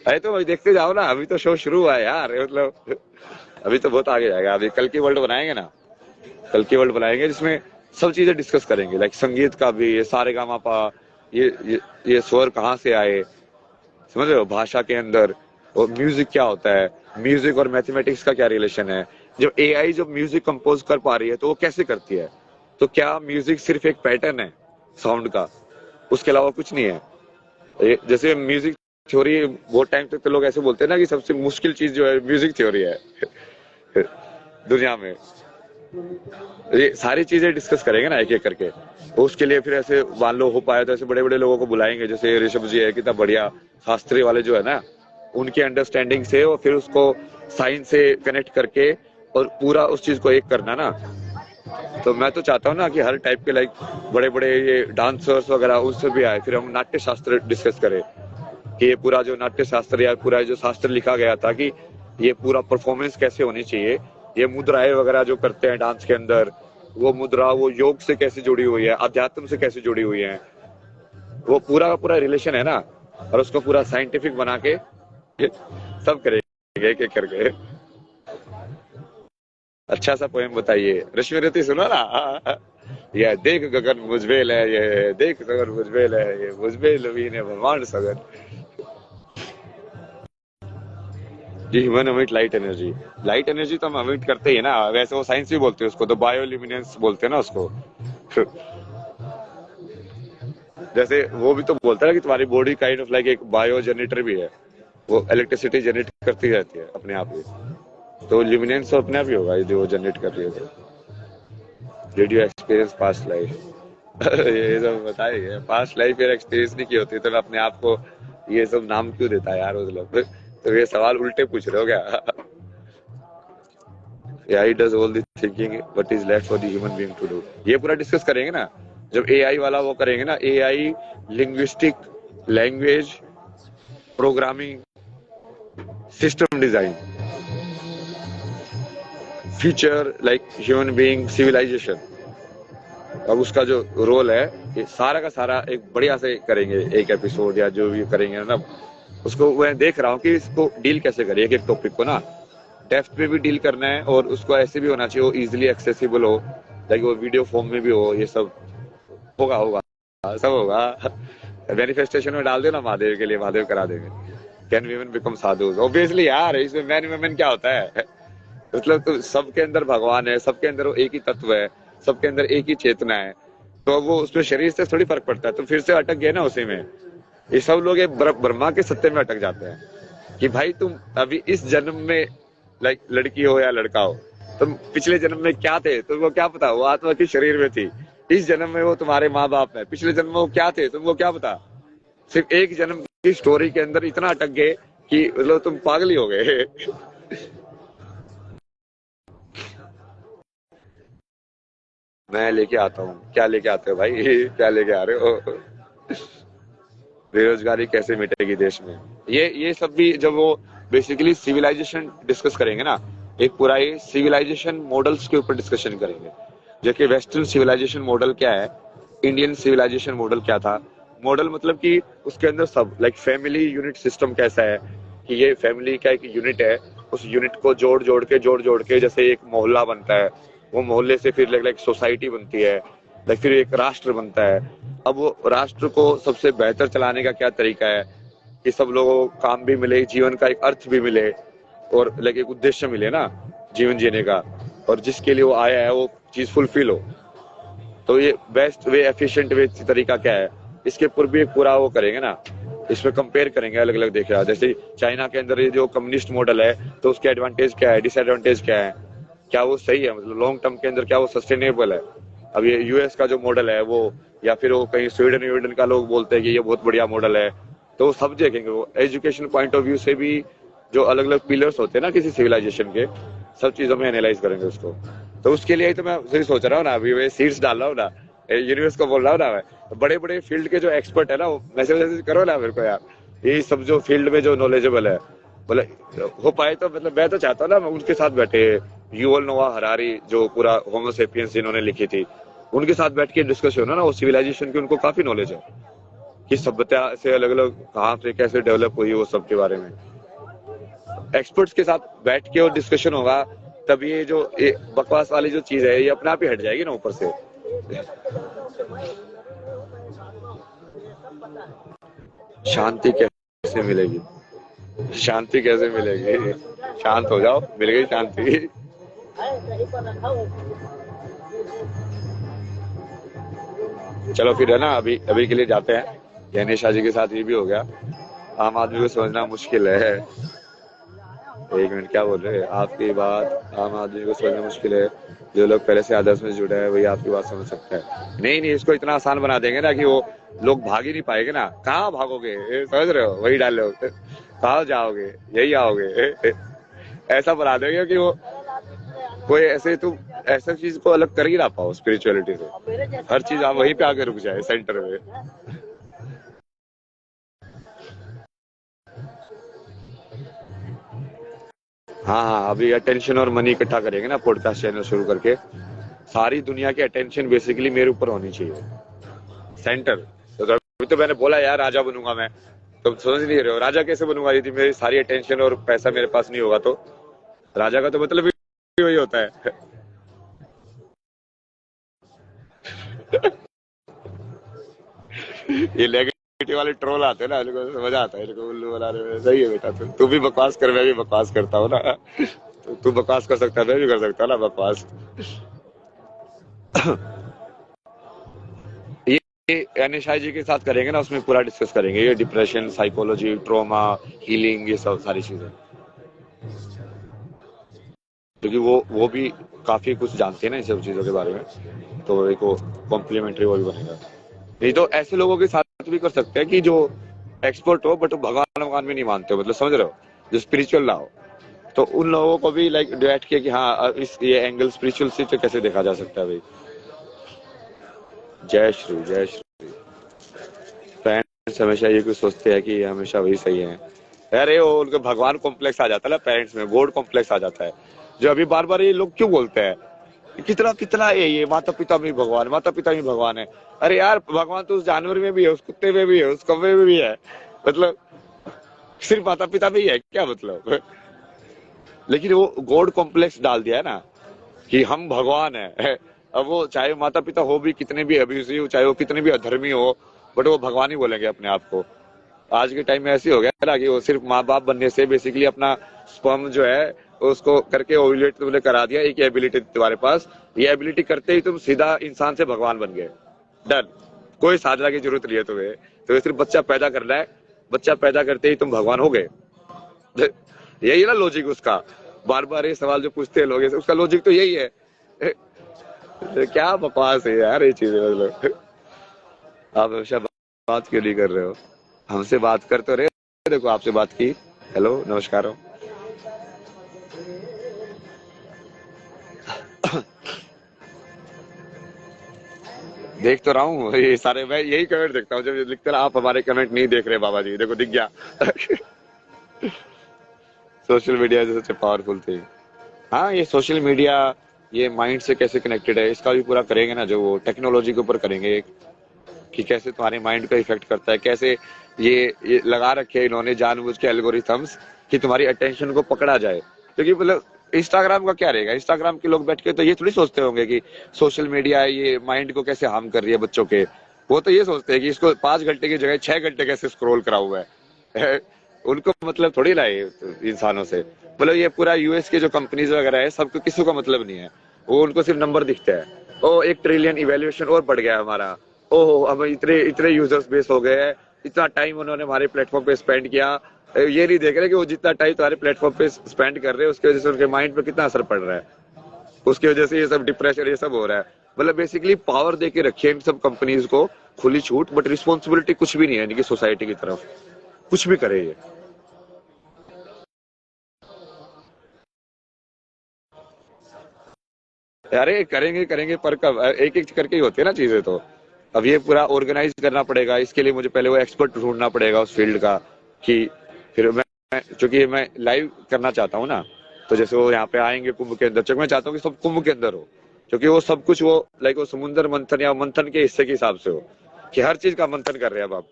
अरे तो भाई देखते जाओ ना, अभी तो शो शुरू हुआ है यार, मतलब अभी तो बहुत आगे जाएगा। अभी कल की वर्ल्ड बनाएंगे ना, कल की वर्ल्ड बनाएंगे जिसमें सब चीजें डिस्कस करेंगे, लाइक संगीत का भी, ये सारे गामापा, ये स्वर कहाँ से आए, समझ रहे हो, भाषा के अंदर, और म्यूजिक क्या होता है, म्यूजिक और मैथमेटिक्स का क्या रिलेशन है। जब एआई जब म्यूजिक कंपोज कर पा रही है तो वो कैसे करती है, तो क्या म्यूजिक सिर्फ एक पैटर्न है साउंड का, उसके अलावा कुछ नहीं है। जैसे म्यूजिक थ्योरी बहुत टाइम तक तो लोग ऐसे बोलते हैं ना कि सबसे मुश्किल चीज जो है म्यूजिक थ्योरी है दुनिया में। ये सारी चीजें डिस्कस करेंगे ना एक एक करके, तो उसके लिए फिर ऐसे मान लो हो पाया तो ऐसे बड़े बड़े लोगों को बुलाएंगे, जैसे ऋषभ जी है, कितना बढ़िया शास्त्री वाले जो है ना, उनकी अंडरस्टैंडिंग से, और फिर उसको साइंस से कनेक्ट करके और पूरा उस चीज को एक करना ना। तो मैं तो चाहता हूँ ना कि हर टाइप के लाइक बड़े बड़े ये डांसर्स वगैरह उससे भी आए, फिर हम नाट्य शास्त्र डिस्कस करें कि ये पूरा जो नाट्य शास्त्र या पूरा जो शास्त्र लिखा गया था कि ये पूरा परफॉर्मेंस कैसे होनी चाहिए, ये मुद्राएं वगैरह जो करते हैं डांस के अंदर, वो मुद्रा वो योग से कैसे जुड़ी हुई है, अध्यात्म से कैसे जुड़ी हुई है, वो पूरा का पूरा रिलेशन है ना, और उसको पूरा साइंटिफिक बना के सब करेंगे एक एक करके। अच्छा सा पोएम बताइए, ऋषि सुनो ना, ये देख गगन मुझबेल है, ये देख गगन मुझबेल है, ये मुझबेल ने ब्रह्मांड सगन। जी ह्यूमन अमिट लाइट एनर्जी, लाइट एनर्जी तो हम अमिट करते ही है ना, वैसे वो साइंस भी बोलते हैं उसको, तो बायोल्यूमिनेंस बोलते हैं ना उसको जैसे वो भी तो बोलता है कि तुम्हारी बॉडी काइंड ऑफ लाइक एक बायो जनरेटर भी है, वो इलेक्ट्रिसिटी जनरेट करती रहती है अपने आप ही, तो ल्यूमिनेंस तो अपने आप ही होगा यदि वो जनरेट कर रही है तो। Did you experience past life ये सब बताइए, पास्ट लाइफ यार एक्सपीरियंस नहीं की होती तो मैं अपने आप को ये सब नाम क्यों देता है यार उस लोग, तो ये सवाल उल्टे पूछ रहे हो क्या AI does all the thinking, what is left for the human being to do, ये पूरा डिस्कस करेंगे ना जब AI वाला वो करेंगे ना, AI linguistic language programming system design future like human being civilisation. अब उसका जो रोल है ये सारा का सारा एक बढ़िया से करेंगे एक एपिसोड, या जो भी करेंगे ना उसको मैं देख रहा हूँ कि इसको डील कैसे करें, एक एक टॉपिक को ना डेप्थ में भी डील करना है, और उसको ऐसे भी होना चाहिए वो इजीली एक्सेसिबल हो, लाइक वो वीडियो फॉर्म में भी हो, ये सब होगा होगा सब होगा। मैनिफेस्टेशन में डाल दो ना महादेव के लिए, महादेव करा देंगे। Can women become Sadhu, obviously यार इसमें मैन वुमेन क्या होता है मतलब तो सबके अंदर भगवान है, सबके अंदर वो एक ही तत्व है, सबके अंदर एक ही चेतना है, तो वो उसमें शरीर से थोड़ी फर्क पड़ता है। तो फिर से अटक गए ना उसी में, ये सब लोग ब्रह्मा के सत्य में अटक जाते हैं कि भाई तुम अभी इस जन्म में लाइक लड़की हो या लड़का हो, तुम पिछले जन्म में क्या थे तुमको क्या पता, वो आत्मा के शरीर में थी, इस जन्म में वो तुम्हारे माँ बाप है, पिछले जन्म में वो क्या थे तुमको क्या पता। सिर्फ एक जन्म की स्टोरी के अंदर इतना अटक गए कि मतलब तुम पागल ही हो गए मैं लेके आता हूँ, क्या लेके आते हो भाई क्या लेके आ रहे हो बेरोजगारी कैसे मिटेगी देश में, ये सब भी जब वो बेसिकली सिविलाइजेशन डिस्कस करेंगे ना, एक पूरा ये सिविलाइजेशन मॉडल्स के ऊपर डिस्कशन करेंगे, जो कि वेस्टर्न सिविलाइजेशन मॉडल क्या है, इंडियन सिविलाइजेशन मॉडल क्या था। मॉडल मतलब कि उसके अंदर सब लाइक फैमिली यूनिट सिस्टम कैसा है, कि ये फैमिली का एक यूनिट है, उस यूनिट को जोड़ जोड़ के जैसे एक मोहल्ला बनता है, वो मोहल्ले से फिर लाइक सोसाइटी बनती है, लाइक फिर एक राष्ट्र बनता है। अब वो राष्ट्र को सबसे बेहतर चलाने का क्या तरीका है कि सब लोगों को काम भी मिले, जीवन का एक अर्थ भी मिले, और लाइक एक उद्देश्य मिले ना जीवन जीने का, और जिसके लिए वो आया है वो चीज फुलफिल हो। तो ये बेस्ट वे, एफिशिएंट वे तरीका क्या है, इसके ऊपर भी एक पूरा वो करेंगे ना, इसमें कंपेयर करेंगे अलग अलग देखेगा। जैसे चाइना के अंदर ये जो कम्युनिस्ट मॉडल है, तो उसके एडवांटेज क्या है, डिसएडवांटेज क्या है, क्या वो सही है, मतलब लॉन्ग टर्म के अंदर क्या वो सस्टेनेबल है। अब ये यूएस का जो मॉडल है वो, या फिर वो कहीं स्वीडन का लोग बोलते हैं कि ये बहुत बढ़िया मॉडल है, तो वो सब देखेंगे। वो एजुकेशन पॉइंट ऑफ व्यू से भी जो अलग अलग पिलर्स होते हैं ना किसी सिविलाइजेशन के, सब चीजों में एनालाइज करेंगे उसको। तो उसके लिए ही तो मैं फिर सोच रहा हूँ ना, अभी मैं सीड्स डाल रहा हूँ ना, यूनिवर्स को बोल रहा हूँ ना मैं, तो बड़े बड़े फील्ड के जो एक्सपर्ट है ना, वो मैसेज करो ना मेरे को यार, ये सब जो फील्ड में जो नॉलेजेबल है, बोले हो पाए तो, मतलब मैं तो चाहता हूँ ना मैं उनके साथ बैठे, युवल नोआ हरारी जो पूरा होमो सेपियंस जिन्होंने लिखी थी, उनके साथ बैठ के डिस्कशन हो ना, वो सिविलाइजेशन की उनको काफी नॉलेज है कि सभ्यता से अलग अलग कहाँ से कैसे डेवलप हुई, वो सब के बारे में एक्सपर्ट्स के साथ बैठ के और डिस्कशन होगा, तब ये जो ये बकवास वाली जो चीज है ये अपने आप ही हट जाएगी ना ऊपर से। शांति कैसे मिलेगी, शांति कैसे मिलेगी, शांत हो जाओ, मिल गई शांति। चलो फिर है ना, अभी अभी के लिए जाते हैं। गणेशा जी के साथ ये भी हो गया। आम आदमी को समझना मुश्किल है, एक मिनट, क्या बोल रहे हैं, आपकी बात आम आदमी को समझना मुश्किल है, जो लोग पहले से आदर्श में जुड़े हैं वही आपकी बात समझ सकता है। नहीं नहीं, इसको इतना आसान बना देंगे ना कि वो लोग भाग ही नहीं पाएंगे ना। कहाँ भागोगे, समझ रहे हो, वही डाल लो, कहाँ जाओगे, यही आओगे, ऐसा बना देंगे कि वो कोई ऐसे तुम ऐसा चीज को अलग कर ही ना पाओ स्पिरिचुअलिटी से, हर चीज आप वहीं पे आके रुक जाए सेंटर में। हाँ हाँ, अभी अटेंशन और मनी इकट्ठा करेंगे ना पॉडकास्ट चैनल शुरू करके, सारी दुनिया की अटेंशन बेसिकली मेरे ऊपर होनी चाहिए, सेंटर। तो अभी तो मैंने बोला यार राजा बनूंगा मैं, तुम समझ नहीं रहे हो राजा कैसे बनूंगा यदि मेरी सारी अटेंशन और पैसा मेरे पास नहीं होगा। तो राजा का तो मतलब ही वही होता है। ये नेगेटिव वाले ट्रोल आते हैं ना, इनको समझ आता है, इनको उल्लू बना रहे हैं। सही है बेटा, तू भी बकवास कर, मैं भी बकवास करता हूँ ना, तो तू बकवास कर सकता है, मैं भी कर सकता हूँ ना बकवास। ये अनिशाई जी के साथ करेंगे ना, उसमें पूरा डिस्कस करेंगे ये डिप्रेशन, साइकोलॉजी, ट्रॉमा, हीलिंग, ये सब सारी चीजें, क्योंकि वो भी काफी कुछ जानते हैं ना इन सब चीजों के बारे में, तो एक कॉम्प्लीमेंट्री वो भी बनेगा। नहीं तो ऐसे लोगों के साथ भी कर सकते हैं कि जो एक्सपर्ट हो बट भगवान भगवान में नहीं मानते हो, मतलब समझ रहे हो, जो स्पिरिचुअल ना हो, तो उन लोगों को भी लाइक डिवाइड किया कि हाँ इस ये एंगल स्पिरिचुअल से कैसे देखा जा सकता है भाई। जय श्री, जय श्री। पेरेंट्स हमेशा ये कुछ सोचते हैं कि हमेशा वही सही है, अरे वो उनको भगवान कॉम्प्लेक्स आ जाता है ना, पेरेंट्स में गॉड कॉम्प्लेक्स आ जाता है, जो अभी बार बार ये लोग क्यों बोलते हैं, कितना कितना ये माता पिता में भगवान, माता पिता में भगवान है। अरे यार भगवान तो उस जानवर में भी है, उस कुत्ते में भी है, उस कौवे में भी है, मतलब सिर्फ माता पिता में ही है क्या मतलब। लेकिन वो गॉड कॉम्प्लेक्स डाल दिया है ना कि हम भगवान है। अब वो चाहे माता पिता हो भी कितने भी अब्यूसिव, चाहे वो कितने भी अधर्मी हो, बट वो भगवान ही बोलेंगे अपने आप को। आज के टाइम में ऐसे हो गया ना कि वो सिर्फ माँ बाप बनने से बेसिकली अपना स्पर्म जो है उसको करके ओव्यूलेट तुमने करा दिया, एक एबिलिटी तुम्हारे पास, ये एबिलिटी करते ही तुम सीधा इंसान से भगवान बन गए, डन, कोई साधना की जरूरत नहीं है तुम्हें, तो सिर्फ बच्चा पैदा करना है, बच्चा पैदा करते ही तुम भगवान हो गए। यही ना लॉजिक उसका, बार बार ये सवाल जो पूछते हैं लोग, उसका लॉजिक तो यही है। क्या बकवास है यार ये चीजें, मतलब आप हमेशा बात क्यों नहीं कर रहे हो, हमसे बात कर तो रहे, देखो आपसे बात की, हेलो नमस्कार हो। देख तो रहा हूँ ये सारे, मैं यही कमेंट देखता हूँ जब लिखते रहा आप हमारे कमेंट नहीं देख रहे बाबा जी, देखो दिख गया। Social media is such a powerful thing. हाँ ये सोशल मीडिया ये माइंड से कैसे कनेक्टेड है, इसका भी पूरा करेंगे ना, जो वो टेक्नोलॉजी के ऊपर करेंगे कि कैसे तुम्हारे माइंड को इफेक्ट करता है, कैसे ये लगा रखे हैं इन्होंने जानबूझ के एल्गोरिथम्स कि तुम्हारी अटेंशन को पकड़ा जाए। क्योंकि मतलब इंस्टाग्राम का क्या रहेगा, इंस्टाग्राम के लोग बैठ के तो ये थोड़ी सोचते होंगे कि सोशल मीडिया ये माइंड को कैसे हार्म कर रही है बच्चों के, वो तो ये सोचते हैं कि इसको 5 घंटे की जगह 6 घंटे कैसे स्क्रॉल करा हुआ है। उनको मतलब थोड़ी ना है इंसानों से, मतलब ये पूरा यूएस के जो कंपनीज वगैरह है सबको किसी को मतलब नहीं है, वो उनको सिर्फ नंबर दिखते हैं। ओ 1 ट्रिलियन इवैल्यूएशन और बढ़ गया हमारा। ओहो, हम इतने इतने यूजर्स बेस हो गए हैं, इतना टाइम उन्होंने हमारे प्लेटफॉर्म पे स्पेंड किया। ये नहीं देख रहे कि वो जितना टाइम तुम्हारे प्लेटफॉर्म पे स्पेंड कर रहे हैं उसकी वजह से उनके माइंड पे कितना असर पड़ रहा है, उसकी वजह से ये सब डिप्रेशन ये सब हो रहा है। मतलब बेसिकली पावर दे के रखिए इन सब कंपनीज को, खुली छूट, बट रिस्पॉन्सिबिलिटी कुछ भी नहीं है इनकी सोसाइटी की तरफ, कुछ भी करे ये। अरे करेंगे करेंगे पर कब, एक एक करके ही होती है ना चीजें तो। अब ये पूरा ऑर्गेनाइज करना पड़ेगा, इसके लिए मुझे पहले वो एक्सपर्ट ढूंढना पड़ेगा उस फील्ड का, कि फिर चूंकि मैं लाइव करना चाहता हूँ ना, तो जैसे वो यहाँ पे आएंगे कुंभ के अंदर, मैं चाहता हूँ कि सब कुंभ के अंदर हो, क्योंकि वो सब कुछ वो लाइक वो समुद्र मंथन या मंथन के हिस्से के हिसाब से हो, कि हर चीज का मंथन कर रहे हैं अब आप,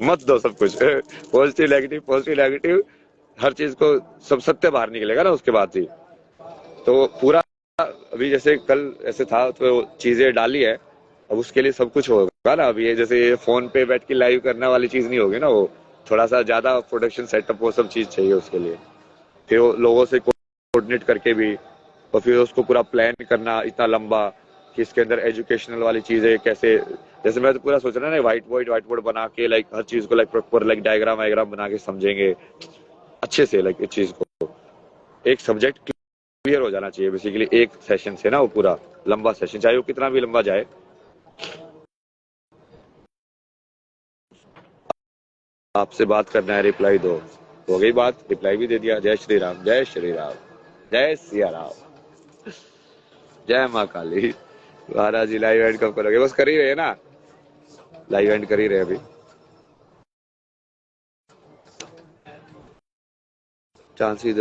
मत दो सब कुछ पॉजिटिव नेगेटिव, हर चीज को सब सत्य बाहर निकलेगा ना उसके बाद ही। तो पूरा अभी जैसे कल ऐसे था तो चीजें डाली है, अब उसके लिए सब कुछ होगा ना। अब ये जैसे ये फोन पे बैठ के लाइव करने वाली चीज नहीं होगी ना, वो थोड़ा सा ज्यादा प्रोडक्शन सेटअप वो सब चीज चाहिए उसके लिए, फिर वो लोगों से कोऑर्डिनेट करके भी, और फिर उसको पूरा प्लान करना इतना लंबा कि इसके अंदर एजुकेशनल वाली चीजें कैसे, जैसे मैं तो पूरा सोच रहा ना व्हाइट बोर्ड बना के लाइक हर चीज को लाइक प्रॉपर लाइक डायग्राम वायग्राम बना के समझेंगे अच्छे से, लाइक इस चीज को एक सब्जेक्ट क्लियर हो जाना चाहिए बेसिकली एक सेशन से ना, वो पूरा लंबा सेशन चाहे वो कितना भी लंबा जाए। आपसे बात करना है, रिप्लाई दो, हो गई बात, रिप्लाई भी दे दिया। जय श्री राम, जय श्री राम, जय सिया राम, जय माँ काली। महाराज जी लाइव एंड कब करोगे? बस कर ही रहे ना, लाइव एंड कर ही रहे अभी। Chances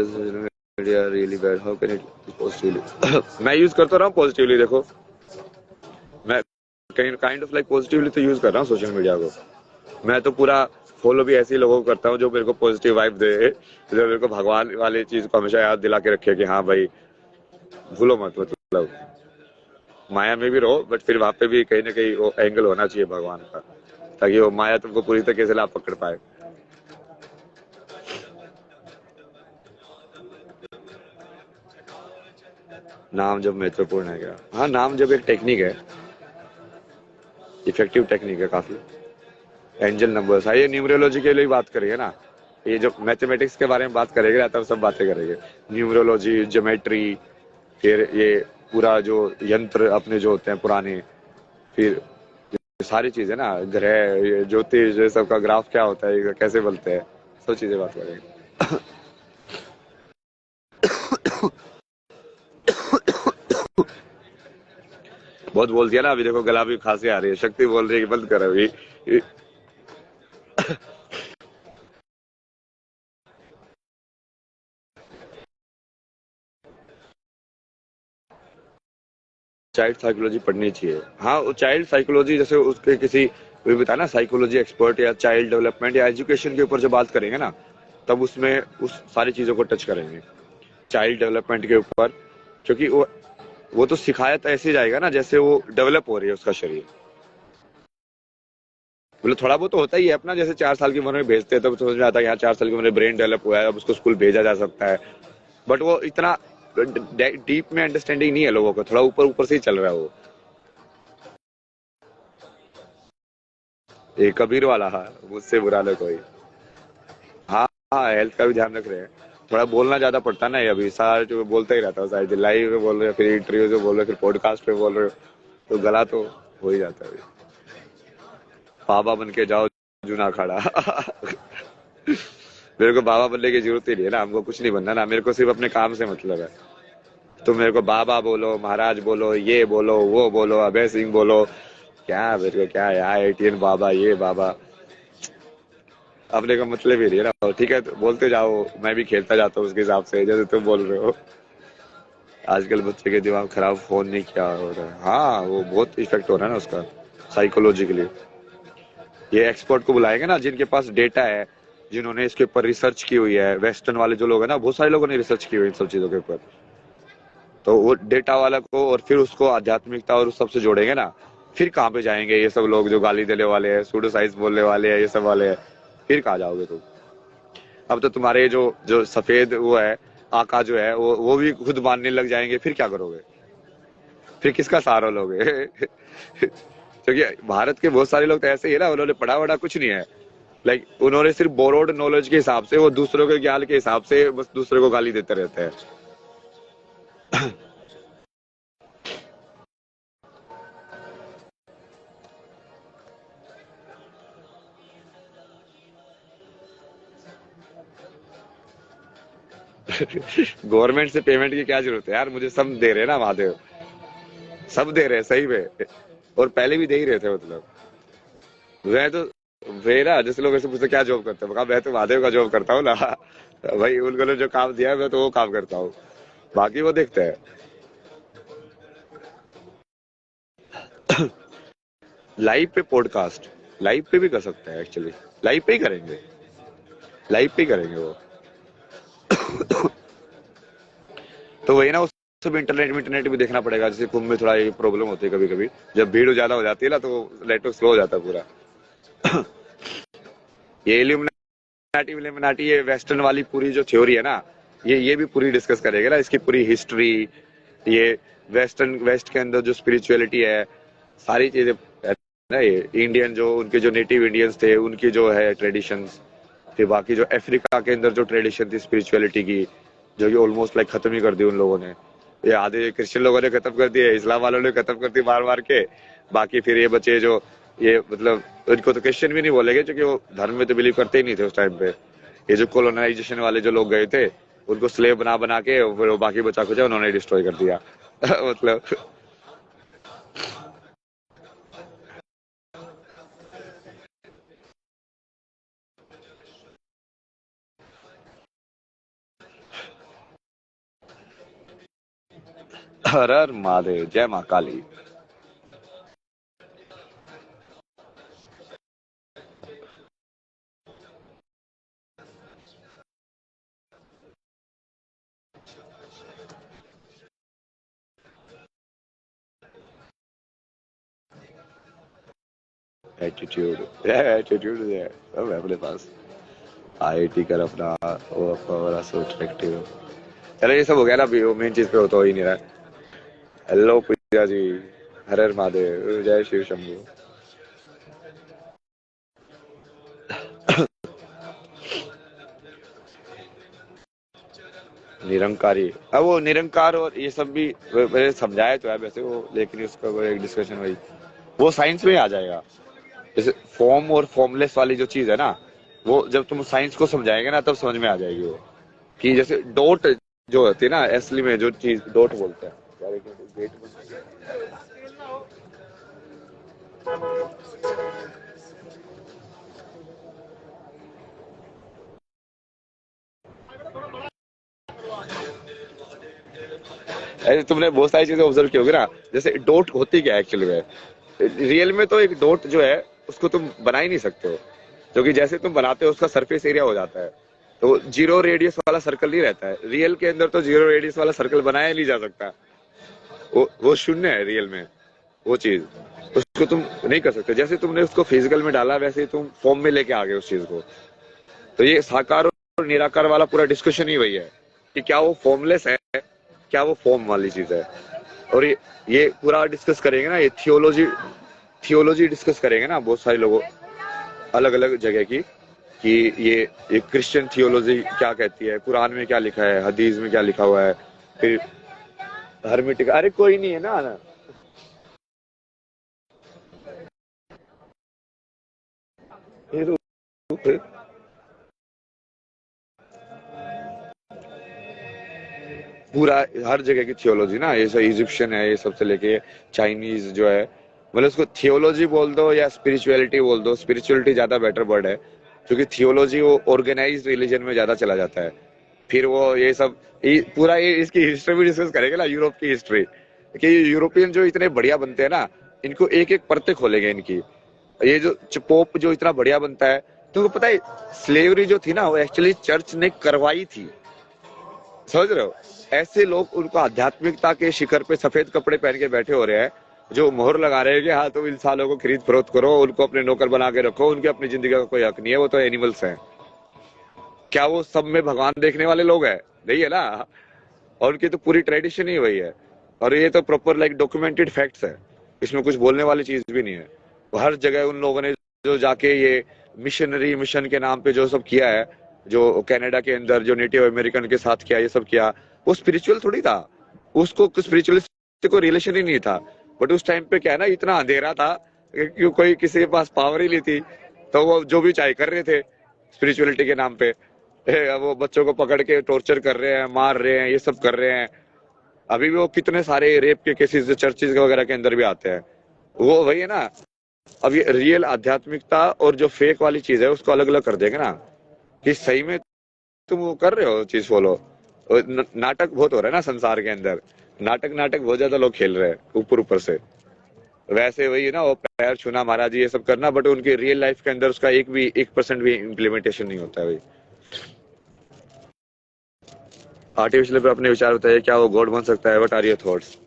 media really bad, how can it positively? मैं यूज करता रहा हूँ पॉजिटिवली, देखो मैं काइंड ऑफ लाइक पॉजिटिवली तो यूज कर रहा हूँ सोशल मीडिया को। मैं तो पूरा फॉलो भी ऐसे ही लोगों को करता हूँ जो मेरे को पॉजिटिव वाइब दे, जो मेरे को भगवान वाली चीज को हमेशा याद दिला के रखे कि हाँ भाई भूलो मत, मतलब माया में भी रहो बट फिर वहां पे भी कहीं ना कहीं वो एंगल होना चाहिए भगवान का, ताकि वो माया तुमको पूरी तरीके से ला पकड़ पाए। नाम जब महत्वपूर्ण है क्या? हाँ, नाम जब एक टेक्निक है, इफेक्टिव टेक्निक है काफी। एंजल नंबर्स, हाँ ये न्यूमरोलॉजी के लिए बात करेंगे ना, ये जो मैथमेटिक्स के बारे में बात करेंगे ना तब सब बातें करेंगे, न्यूमरोलॉजी, ज्योमेट्री, फिर ये पूरा जो यंत्र अपने जो होते हैं पुराने, फिर सारी चीजें ना, ग्रह, ये ज्योतिष, ये सब का ग्राफ क्या होता है, ये कैसे बनते हैं, सब चीजें बात करेंगे। बहुत बोल दिया ना, अभी देखो गला भी खांसी आ रही है, शक्ति बोल रही है कि बंद कर अभी। चाइल्ड साइकोलॉजी पढ़नी चाहिए, हाँ वो चाइल्ड साइकोलॉजी जैसे उसके किसी भी बताया ना, साइकोलॉजी एक्सपर्ट या चाइल्ड डेवलपमेंट या एजुकेशन के ऊपर जब बात करेंगे ना, तब उसमें उस सारी चीजों को टच करेंगे चाइल्ड डेवलपमेंट के ऊपर, क्योंकि वो तो सिखाया तो ऐसे जाएगा ना जैसे वो डेवलप हो रही है उसका शरीर। मतलब थोड़ा बहुत तो होता ही है अपना, जैसे 4 साल की उम्र में भेजते हैं तब समझ में आता है यहाँ 4 साल की उम्र में ब्रेन डेवलप हुआ है, अब उसको स्कूल भेजा जा सकता है, बट वो इतना डीप में अंडरस्टैंडिंग नहीं है लोगों को, थोड़ा ऊपर ऊपर से ही चल रहा है वो। ये कबीर वाला, हाँ मुझसे बुरा ना कोई। हाँ हाँ, हेल्थ का भी ध्यान रख रहे हैं, थोड़ा बोलना ज्यादा पड़ता है ना, ये अभी सारा जो बोलता ही रहता है, सारे लाइव में बोल रहे हो, फिर इंटरव्यू में बोल रहे हो, फिर पॉडकास्ट पे बोल रहे हो, तो गला तो हो ही जाता है। बाबा बन के जाओ जूना अखाड़ा। मेरे को बाबा बनने की जरूरत ही नहीं है ना, हमको कुछ नहीं बनना ना, मेरे को सिर्फ अपने काम से मतलब है। तो मेरे को बाबा बोलो, महाराज बोलो, ये बोलो, वो बोलो, अभय सिंह बोलो, क्या मेरे को क्या यार, एटीएन बाबा, ये बाबा, अपने का मतलब ही नहीं है ना। ठीक है तो बोलते जाओ, मैं भी खेलता जाता हूँ उसके हिसाब से, जैसे तुम बोल रहे हो आजकल बच्चे के दिमाग खराब, फोन नहीं क्या हो रहा है, हाँ वो बहुत इफेक्ट हो रहा है ना उसका साइकोलॉजिकली। ये एक्सपर्ट को बुलाएंगे ना जिनके पास डेटा है, जिन्होंने इसके ऊपर रिसर्च की हुई है, वेस्टर्न वाले जो लोग हैं ना, बहुत सारे लोगों ने रिसर्च की हुई है इन सब चीजों के ऊपर, तो वो डेटा वाला को और फिर उसको आध्यात्मिकता और उस सबसे जोड़ेंगे ना, फिर कहाँ पे जाएंगे ये सब लोग जो गाली देने वाले हैं, सूडो साइंस बोलने वाले हैं, ये सब वाले हैं, फिर कहाँ जाओगे तुम? अब तो तुम्हारे जो जो सफेद वो है आका जो है वो भी खुद मानने लग जाएंगे, फिर क्या करोगे? फिर किसका सहारा लोगे? क्योंकि भारत के बहुत सारे लोग तो ऐसे ही है ना, उन्होंने पढ़ा वढ़ा कुछ नहीं है। लाइक उन्होंने सिर्फ बोरोड नॉलेज के हिसाब से, वो दूसरों के ज्ञान के हिसाब से बस दूसरे को गाली देते रहते हैं। गवर्नमेंट से पेमेंट की क्या जरूरत है यार, मुझे सब दे रहे हैं ना महादेव, सब दे रहे हैं सही में, और पहले भी दे ही रहे थे। मतलब मैं तो, मेरा जैसे लोग ऐसे पूछते क्या जॉब करते हैं, मैं तो महादेव का जॉब करता हूँ ना। भाई उनको जो काम दिया है मैं तो वो काम करता हूँ, बाकी वो देखते हैं। लाइव पे पॉडकास्ट, लाइव पे भी कर सकते हैं एक्चुअली, लाइव पे ही करेंगे, लाइव पे ही करेंगे वो। तो वही ना, उस सब इंटरनेट भी देखना पड़ेगा। जैसे कुंभ में थोड़ा ये प्रॉब्लम होती है कभी कभी, जब भीड़ ज्यादा हो जाती है ना तो नेटवर्क स्लो हो जाता है पूरा। ये इल्यूमिनाटी ये वेस्टर्न वाली पूरी जो थ्योरी है ना, ये भी पूरी डिस्कस करेंगे ना, इसकी पूरी हिस्ट्री, ये वेस्ट के अंदर जो स्पिरिचुअलिटी है, सारी चीजें है ना। ये इंडियन जो उनके जो नेटिव इंडियंस थे उनकी जो है ट्रेडिशंस, फिर बाकी जो अफ्रीका के अंदर जो ट्रेडिशन थी स्पिरिचुअलिटी की, जो कि ऑलमोस्ट लाइक खत्म ही कर दी उन लोगों ने। ये आधे क्रिश्चियन लोगों ने खत्म कर दिए, इस्लाम वालों ने खत्म कर दी मार मार के। बाकी फिर ये बचे जो, ये मतलब इनको तो क्रिश्चियन भी नहीं बोलेंगे क्योंकि वो धर्म में तो बिलीव करते ही नहीं थे उस टाइम पे। ये जो कॉलोनाइजेशन वाले जो लोग गए थे उनको स्लेव बना बना के फिर वो बाकी बचा कुचा उन्होंने डिस्ट्रॉय कर दिया। मतलब हर हर महादेव, जय माँ काली। एटीट्यूड है सब है अपने पास। आईआईटी कर अपना, वो अपना सोच। चलो ये सब हो गया ना, अभी वो मेन चीज पे हो ही नहीं रहा है। हेलो पूजा जी, हर हर महादेव, जय शिव शंभू। निरंकारी, अब वो निरंकार और ये सब भी मैंने समझाया तो है वैसे वो, लेकिन उसका वो एक डिस्कशन वही, वो साइंस में ही आ जाएगा। जैसे फॉर्म और फॉर्मलेस वाली जो चीज है ना, वो जब तुम साइंस को समझाएंगे ना तब समझ में आ जाएगी वो, कि जैसे डॉट जो होती है ना, असली में जो चीज डॉट बोलते हैं। ऐसे तुमने बहुत सारी चीजें ऑब्जर्व की होगी ना, जैसे डॉट होती क्या है एक्चुअली में। रियल में तो एक डॉट जो है उसको तुम बना ही नहीं सकते हो, क्योंकि जैसे तुम बनाते हो उसका सरफेस एरिया हो जाता है, तो जीरो रेडियस वाला सर्कल नहीं रहता है। रियल के अंदर तो जीरो रेडियस वाला सर्कल बनाया नहीं जा सकता, वो शून्य है रियल में। वो चीज उसको तुम नहीं कर सकते। जैसे तुमने उसको फिजिकल में डाला वैसे ही तुम फॉर्म में लेके आ गए उस चीज को। तो ये साकार और निराकार वाला पूरा डिस्कशन ही वही है कि क्या वो फॉर्मलेस है, क्या वो फॉर्म वाली चीज है। और ये पूरा डिस्कस करेंगे ना, ये थियोलॉजी डिस्कस करेंगे ना बहुत सारे लोगों, अलग अलग जगह की, कि ये क्रिश्चियन थियोलॉजी क्या कहती है, कुरान में क्या लिखा है, हदीस में क्या लिखा हुआ है, फिर हर्मेटिक। अरे कोई नहीं है ना, फिर पूरा हर जगह की थियोलॉजी ना, ये सब इजिप्शियन है, ये सबसे लेके चाइनीज जो है, मतलब उसको थियोलॉजी बोल दो या स्पिरिचुअलिटी बोल दो। स्पिरिचुअलिटी ज्यादा बेटर वर्ड है, क्योंकि थियोलॉजी वो ऑर्गेनाइज्ड रिलीजन में ज्यादा चला जाता है। फिर वो ये सब पूरा ये इसकी हिस्ट्री भी डिस्कस करेंगे ना, यूरोप की हिस्ट्री, कि यूरोपियन जो इतने बढ़िया बनते हैं ना, इनको एक एक परतें खोलेंगे इनकी। ये जो पोप जो इतना बढ़िया बनता है, तुमको पता है स्लेवरी जो थी ना वो एक्चुअली चर्च ने करवाई थी, समझ रहे हो। ऐसे लोग उनको आध्यात्मिकता के शिखर पे सफेद कपड़े पहन के बैठे हो रहे हैं, जो मोहर लगा रहे हैं कि हाँ तुम इंसानों को खरीद फरोख्त करो, उनको अपने नौकर बना के रखो, उनके अपनी जिंदगी का कोई हक नहीं है, वो तो एनिमल्स हैं। क्या वो सब में भगवान देखने वाले लोग हैं? नहीं है ना। और उनकी तो पूरी ट्रेडिशन ही वही है। और ये तो प्रॉपर लाइक डॉक्यूमेंटेड फैक्ट्स है, इसमें कुछ बोलने वाली चीज भी नहीं है। हर जगह उन लोगों ने जो जाके ये मिशन के नाम पे जो सब किया है, जो कनाडा के अंदर जो नेटिव अमेरिकन के साथ किया, ये सब किया, वो स्पिरिचुअल थोड़ी था, उसको स्पिरिचुअलिस्ट को रिलेशन ही नहीं था। बट उस टाइम पे क्या है ना, इतना अंधेरा था कि कोई किसी के पास पावर ही नहीं थी, तो वो जो भी चाहे कर रहे थे स्पिरिचुअलिटी के नाम पे। वो बच्चों को पकड़ के टॉर्चर कर रहे हैं, मार रहे हैं, ये सब कर रहे हैं। अभी भी वो कितने सारे रेप के केसेस चर्चेज वगैरह के अंदर भी आते हैं। वो वही है ना, अब ये रियल आध्यात्मिकता और जो फेक वाली चीज है उसको अलग अलग कर देंगे ना, कि सही में तुम वो कर रहे हो चीज फॉलो। नाटक बहुत हो रहा है ना संसार के अंदर, नाटक बहुत ज्यादा लोग खेल रहे हैं ऊपर ऊपर से। वैसे वही है ना, वो पैर छूना महाराज ये सब करना, बट उनकी रियल लाइफ के अंदर उसका 1% भी इम्प्लीमेंटेशन नहीं होता है भाई। आर्टिफिशियल पे अपने विचार बताइए, क्या वो गॉड बन सकता है? What are your thoughts?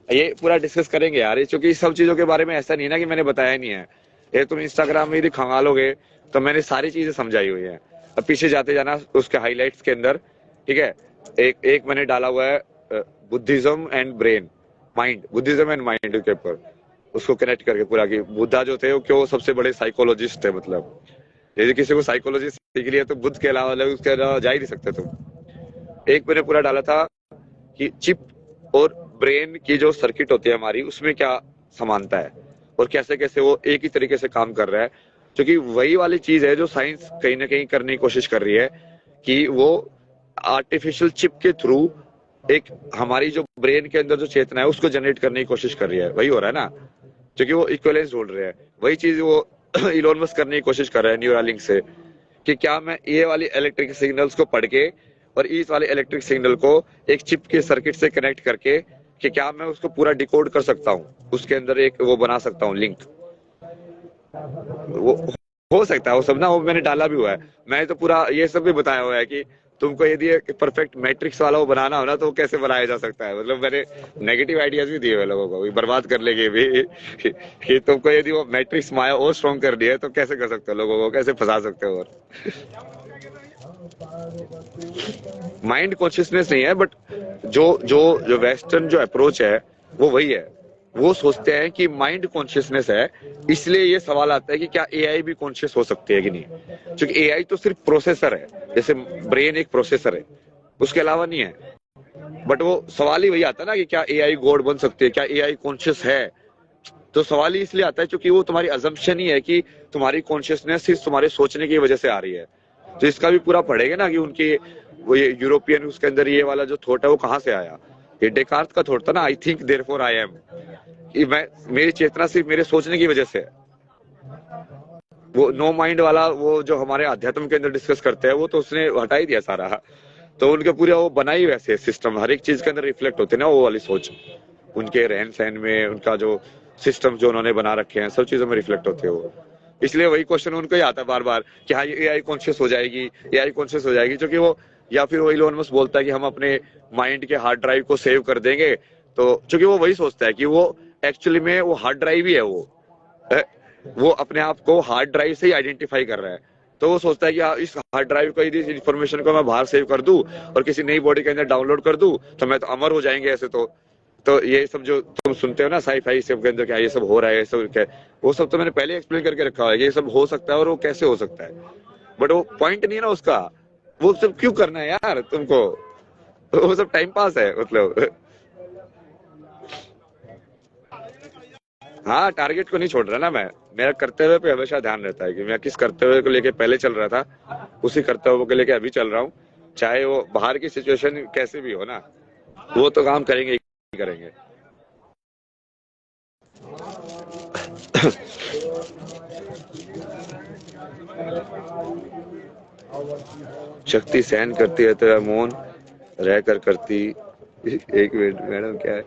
ये पूरा डिस्कस करेंगे यार, क्योंकि सब चीजों के बारे में ऐसा नहीं है ना कि मैंने बताया नहीं है। ये तुम इंस्टाग्राम में यदि खंगालोगे तो मैंने सारी चीजें समझाई हुई है। अब पीछे जाते जाना उसके हाईलाइट्स के अंदर, ठीक है। एक मैंने डाला हुआ है Buddhism and brain mind, Buddhism and mind के ऊपर, उसको कनेक्ट करके पूरा, कि बुद्धा जो थे वो क्यों सबसे बड़े साइकोलॉजिस्ट थे। मतलब यदि किसी को साइकोलॉजी सीख लिया तो बुद्ध के अलावा उसके अलावा जा ही नहीं सकते तुम। एक मैंने पूरा डाला था कि चिप और ब्रेन की जो सर्किट होती है हमारी, उसमें क्या समानता है और कैसे कैसे वो एक ही तरीके से काम कर रहा है। क्योंकि वही वाली चीज है जो साइंस कहीं ना कहीं करने की कोशिश कर रही है, कि वो आर्टिफिशियल चिप के थ्रू एक हमारी जो ब्रेन के अंदर जो चेतना है उसको जनरेट करने की कोशिश कर रही है। वही हो रहा है ना, क्योंकि वो इक्विवेलेंस ढूंढ रहे हैं। वही चीज वो इलोन मस्क करने की कोशिश कर रहा है न्यूरालिंक से, कि क्या मैं ये वाली इलेक्ट्रिक सिग्नल्स को पढ़ के और इस वाले इलेक्ट्रिक सिग्नल को एक चिप के सर्किट से कनेक्ट करके, कि क्या मैं उसको पूरा डिकोड कर सकता हूँ, उसके अंदर एक वो बना सकता हूँ लिंक। वो हो सकता है वो सब ना, वो मैंने डाला भी हुआ है। मैंने तो पूरा ये सब भी बताया हुआ है कि तुमको यदि परफेक्ट मैट्रिक्स वाला वो बनाना हो ना तो वो कैसे बनाया जा सकता है। मतलब मैंने नेगेटिव आइडियाज भी दिए हुए लोगों को, बर्बाद करने के भी, कि तुमको यदि वो मैट्रिक्स माया और स्ट्रॉन्ग कर दिया है तो कैसे कर सकते हो, लोगों को कैसे फंसा सकते हो। और माइंड कॉन्शियसनेस नहीं है, बट जो जो जो वेस्टर्न जो अप्रोच है वो वही है। वो सोचते हैं कि माइंड कॉन्शियसनेस है, इसलिए ये सवाल आता है कि क्या एआई भी कॉन्शियस हो सकती है कि नहीं। क्योंकि एआई तो सिर्फ प्रोसेसर है, जैसे ब्रेन एक प्रोसेसर है, उसके अलावा नहीं है। बट वो सवाल ही वही आता है ना कि क्या एआई गॉड बन सकती है, क्या एआई कॉन्शियस है। तो सवाल ही इसलिए आता है क्योंकि वो तुम्हारी अजम्पशन ही है कि तुम्हारी कॉन्शियसनेस सिर्फ तुम्हारे सोचने की वजह से आ रही है। तो इसका भी पूरा पढ़ेगा ना कि उनके वो ये यूरोपियन उसके अंदर ये वाला जो थॉट है वो कहाँ से आया। ये डेकार्त का थॉट था ना, I think therefore I am, कि मैं, मेरी चेतना सिर्फ मेरे सोचने की वजह से है। वो नो माइंड वाला वो जो हमारे अध्यात्म के अंदर डिस्कस करते हैं वो तो उसने हटा ही दिया सारा। तो उनके पूरे वो बनाई वैसे सिस्टम, हर एक चीज के अंदर रिफ्लेक्ट होते ना वो वाली सोच, उनके रहन सहन में, उनका जो सिस्टम जो उन्होंने बना रखे हैं सब चीजों में रिफ्लेक्ट होते हैं वो। इसलिए वही क्वेश्चन उनको ही आता है बार बार कि हाँ ये एआई कॉन्शियस हो जाएगी, एआई कॉन्शियस हो जाएगी। क्योंकि वो, या फिर वो इलोन मस्क बोलता है कि हम अपने माइंड के हार्ड ड्राइव को सेव कर देंगे। तो क्योंकि वो वही सोचता है कि वो एक्चुअली में वो हार्ड ड्राइव ही है, वो अपने आप को हार्ड ड्राइव से ही आइडेंटिफाई कर रहा है। तो वो सोचता है कि इस हार्ड ड्राइव को यदि इन्फॉर्मेशन को मैं बाहर सेव कर दूं और किसी नई बॉडी के अंदर डाउनलोड कर दूं तो मैं तो अमर हो जाएंगे ऐसे। तो ये सब जो तुम सुनते हो ना साई-फाई सब के अंदर क्या ये सब हो रहा है, ये सब क्या, वो सब तो मैंने पहले एक्सप्लेन करके रखा है, ये सब हो सकता है और वो कैसे हो सकता है। बट वो पॉइंट नहीं है ना उसका, वो सब क्यों करना है यार तुमको, वो सब टाइम पास है मतलब। हाँ, टारगेट को नहीं छोड़ रहा ना मैं, मेरा करते हुए पे हमेशा ध्यान रहता है कि मैं किस करते हुए को लेके पहले चल रहा था, उसी करते हुए को लेके अभी चल रहा हूँ। चाहे वो बाहर की सिचुएशन कैसे भी हो ना, वो तो काम करेंगे ही करेंगे। शक्ति सहन करती है तो मौन रहकर करती, एक मिनट मैडम क्या है,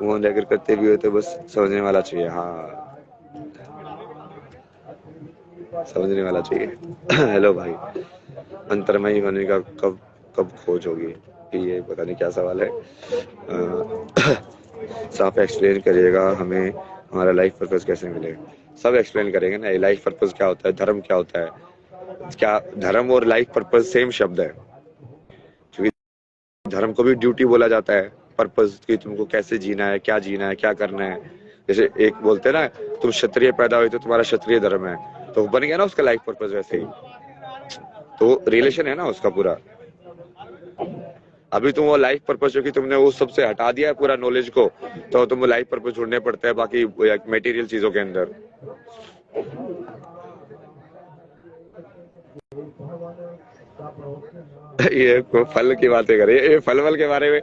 मौन रहकर करते भी हो तो बस समझने वाला चाहिए। हाँ, समझने वाला चाहिए। हेलो भाई, अंतर्मयी होने का कब कब खोज होगी, ये पता नहीं क्या सवाल है। साफ एक्सप्लेन करिएगा हमें, हमारा लाइफ पर्पस कैसे मिलेगा। सब एक्सप्लेन करेंगे ना, लाइफ पर्पस क्या होता है, धर्म क्या होता है, क्या धर्म और लाइफ पर्पस सेम शब्द है। क्योंकि धर्म को भी ड्यूटी बोला जाता है, पर्पस कि तुमको कैसे जीना है, क्या करना है। जैसे एक बोलते हैं ना, तुम क्षत्रिय पैदा हुए तो तुम्हारा क्षत्रिय धर्म है, तो बन गया ना उसका लाइफ पर्पस वैसे ही। तो रिलेशन है ना उसका पूरा। अभी तुम वो लाइफ पर्पस जो कि तुमने वो सबसे हटा दिया है पूरा नॉलेज को, तो तुम लाइफ पर्पस ढूंढने पड़ते हैं बाकी मटेरियल चीजों के अंदर। ये फल की बातें करें, ये फल के बारे में,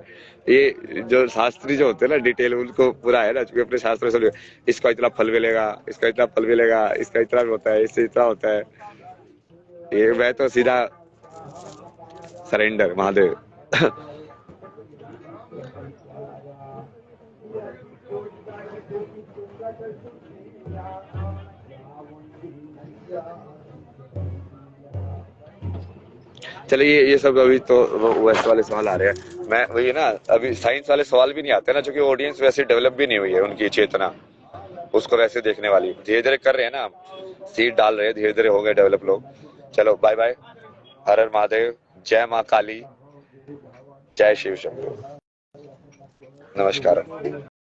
ये जो शास्त्री जो होते हैं ना डिटेल, उनको पूरा है ना, क्योंकि अपने शास्त्र में समझो इसका इतना फल मिलेगा, इसका इतना फल मिलेगा, इसका इतना होता है, इससे इतना होता है। ये मैं तो सीधा सरेंडर महादेव। चलिए ये सब अभी तो वैसे वाले सवाल आ रहे हैं। मैं वही ना, अभी साइंस वाले सवाल भी नहीं आते ना, क्योंकि ऑडियंस वैसे डेवलप भी नहीं हुई है, उनकी चेतना उसको वैसे देखने वाली। धीरे धीरे कर रहे हैं ना, सीड डाल रहे हैं, धीरे धीरे हो गए डेवलप लोग। चलो बाय बाय, हर हर महादेव, जय माँ काली, जय शिव शंभू, नमस्कार।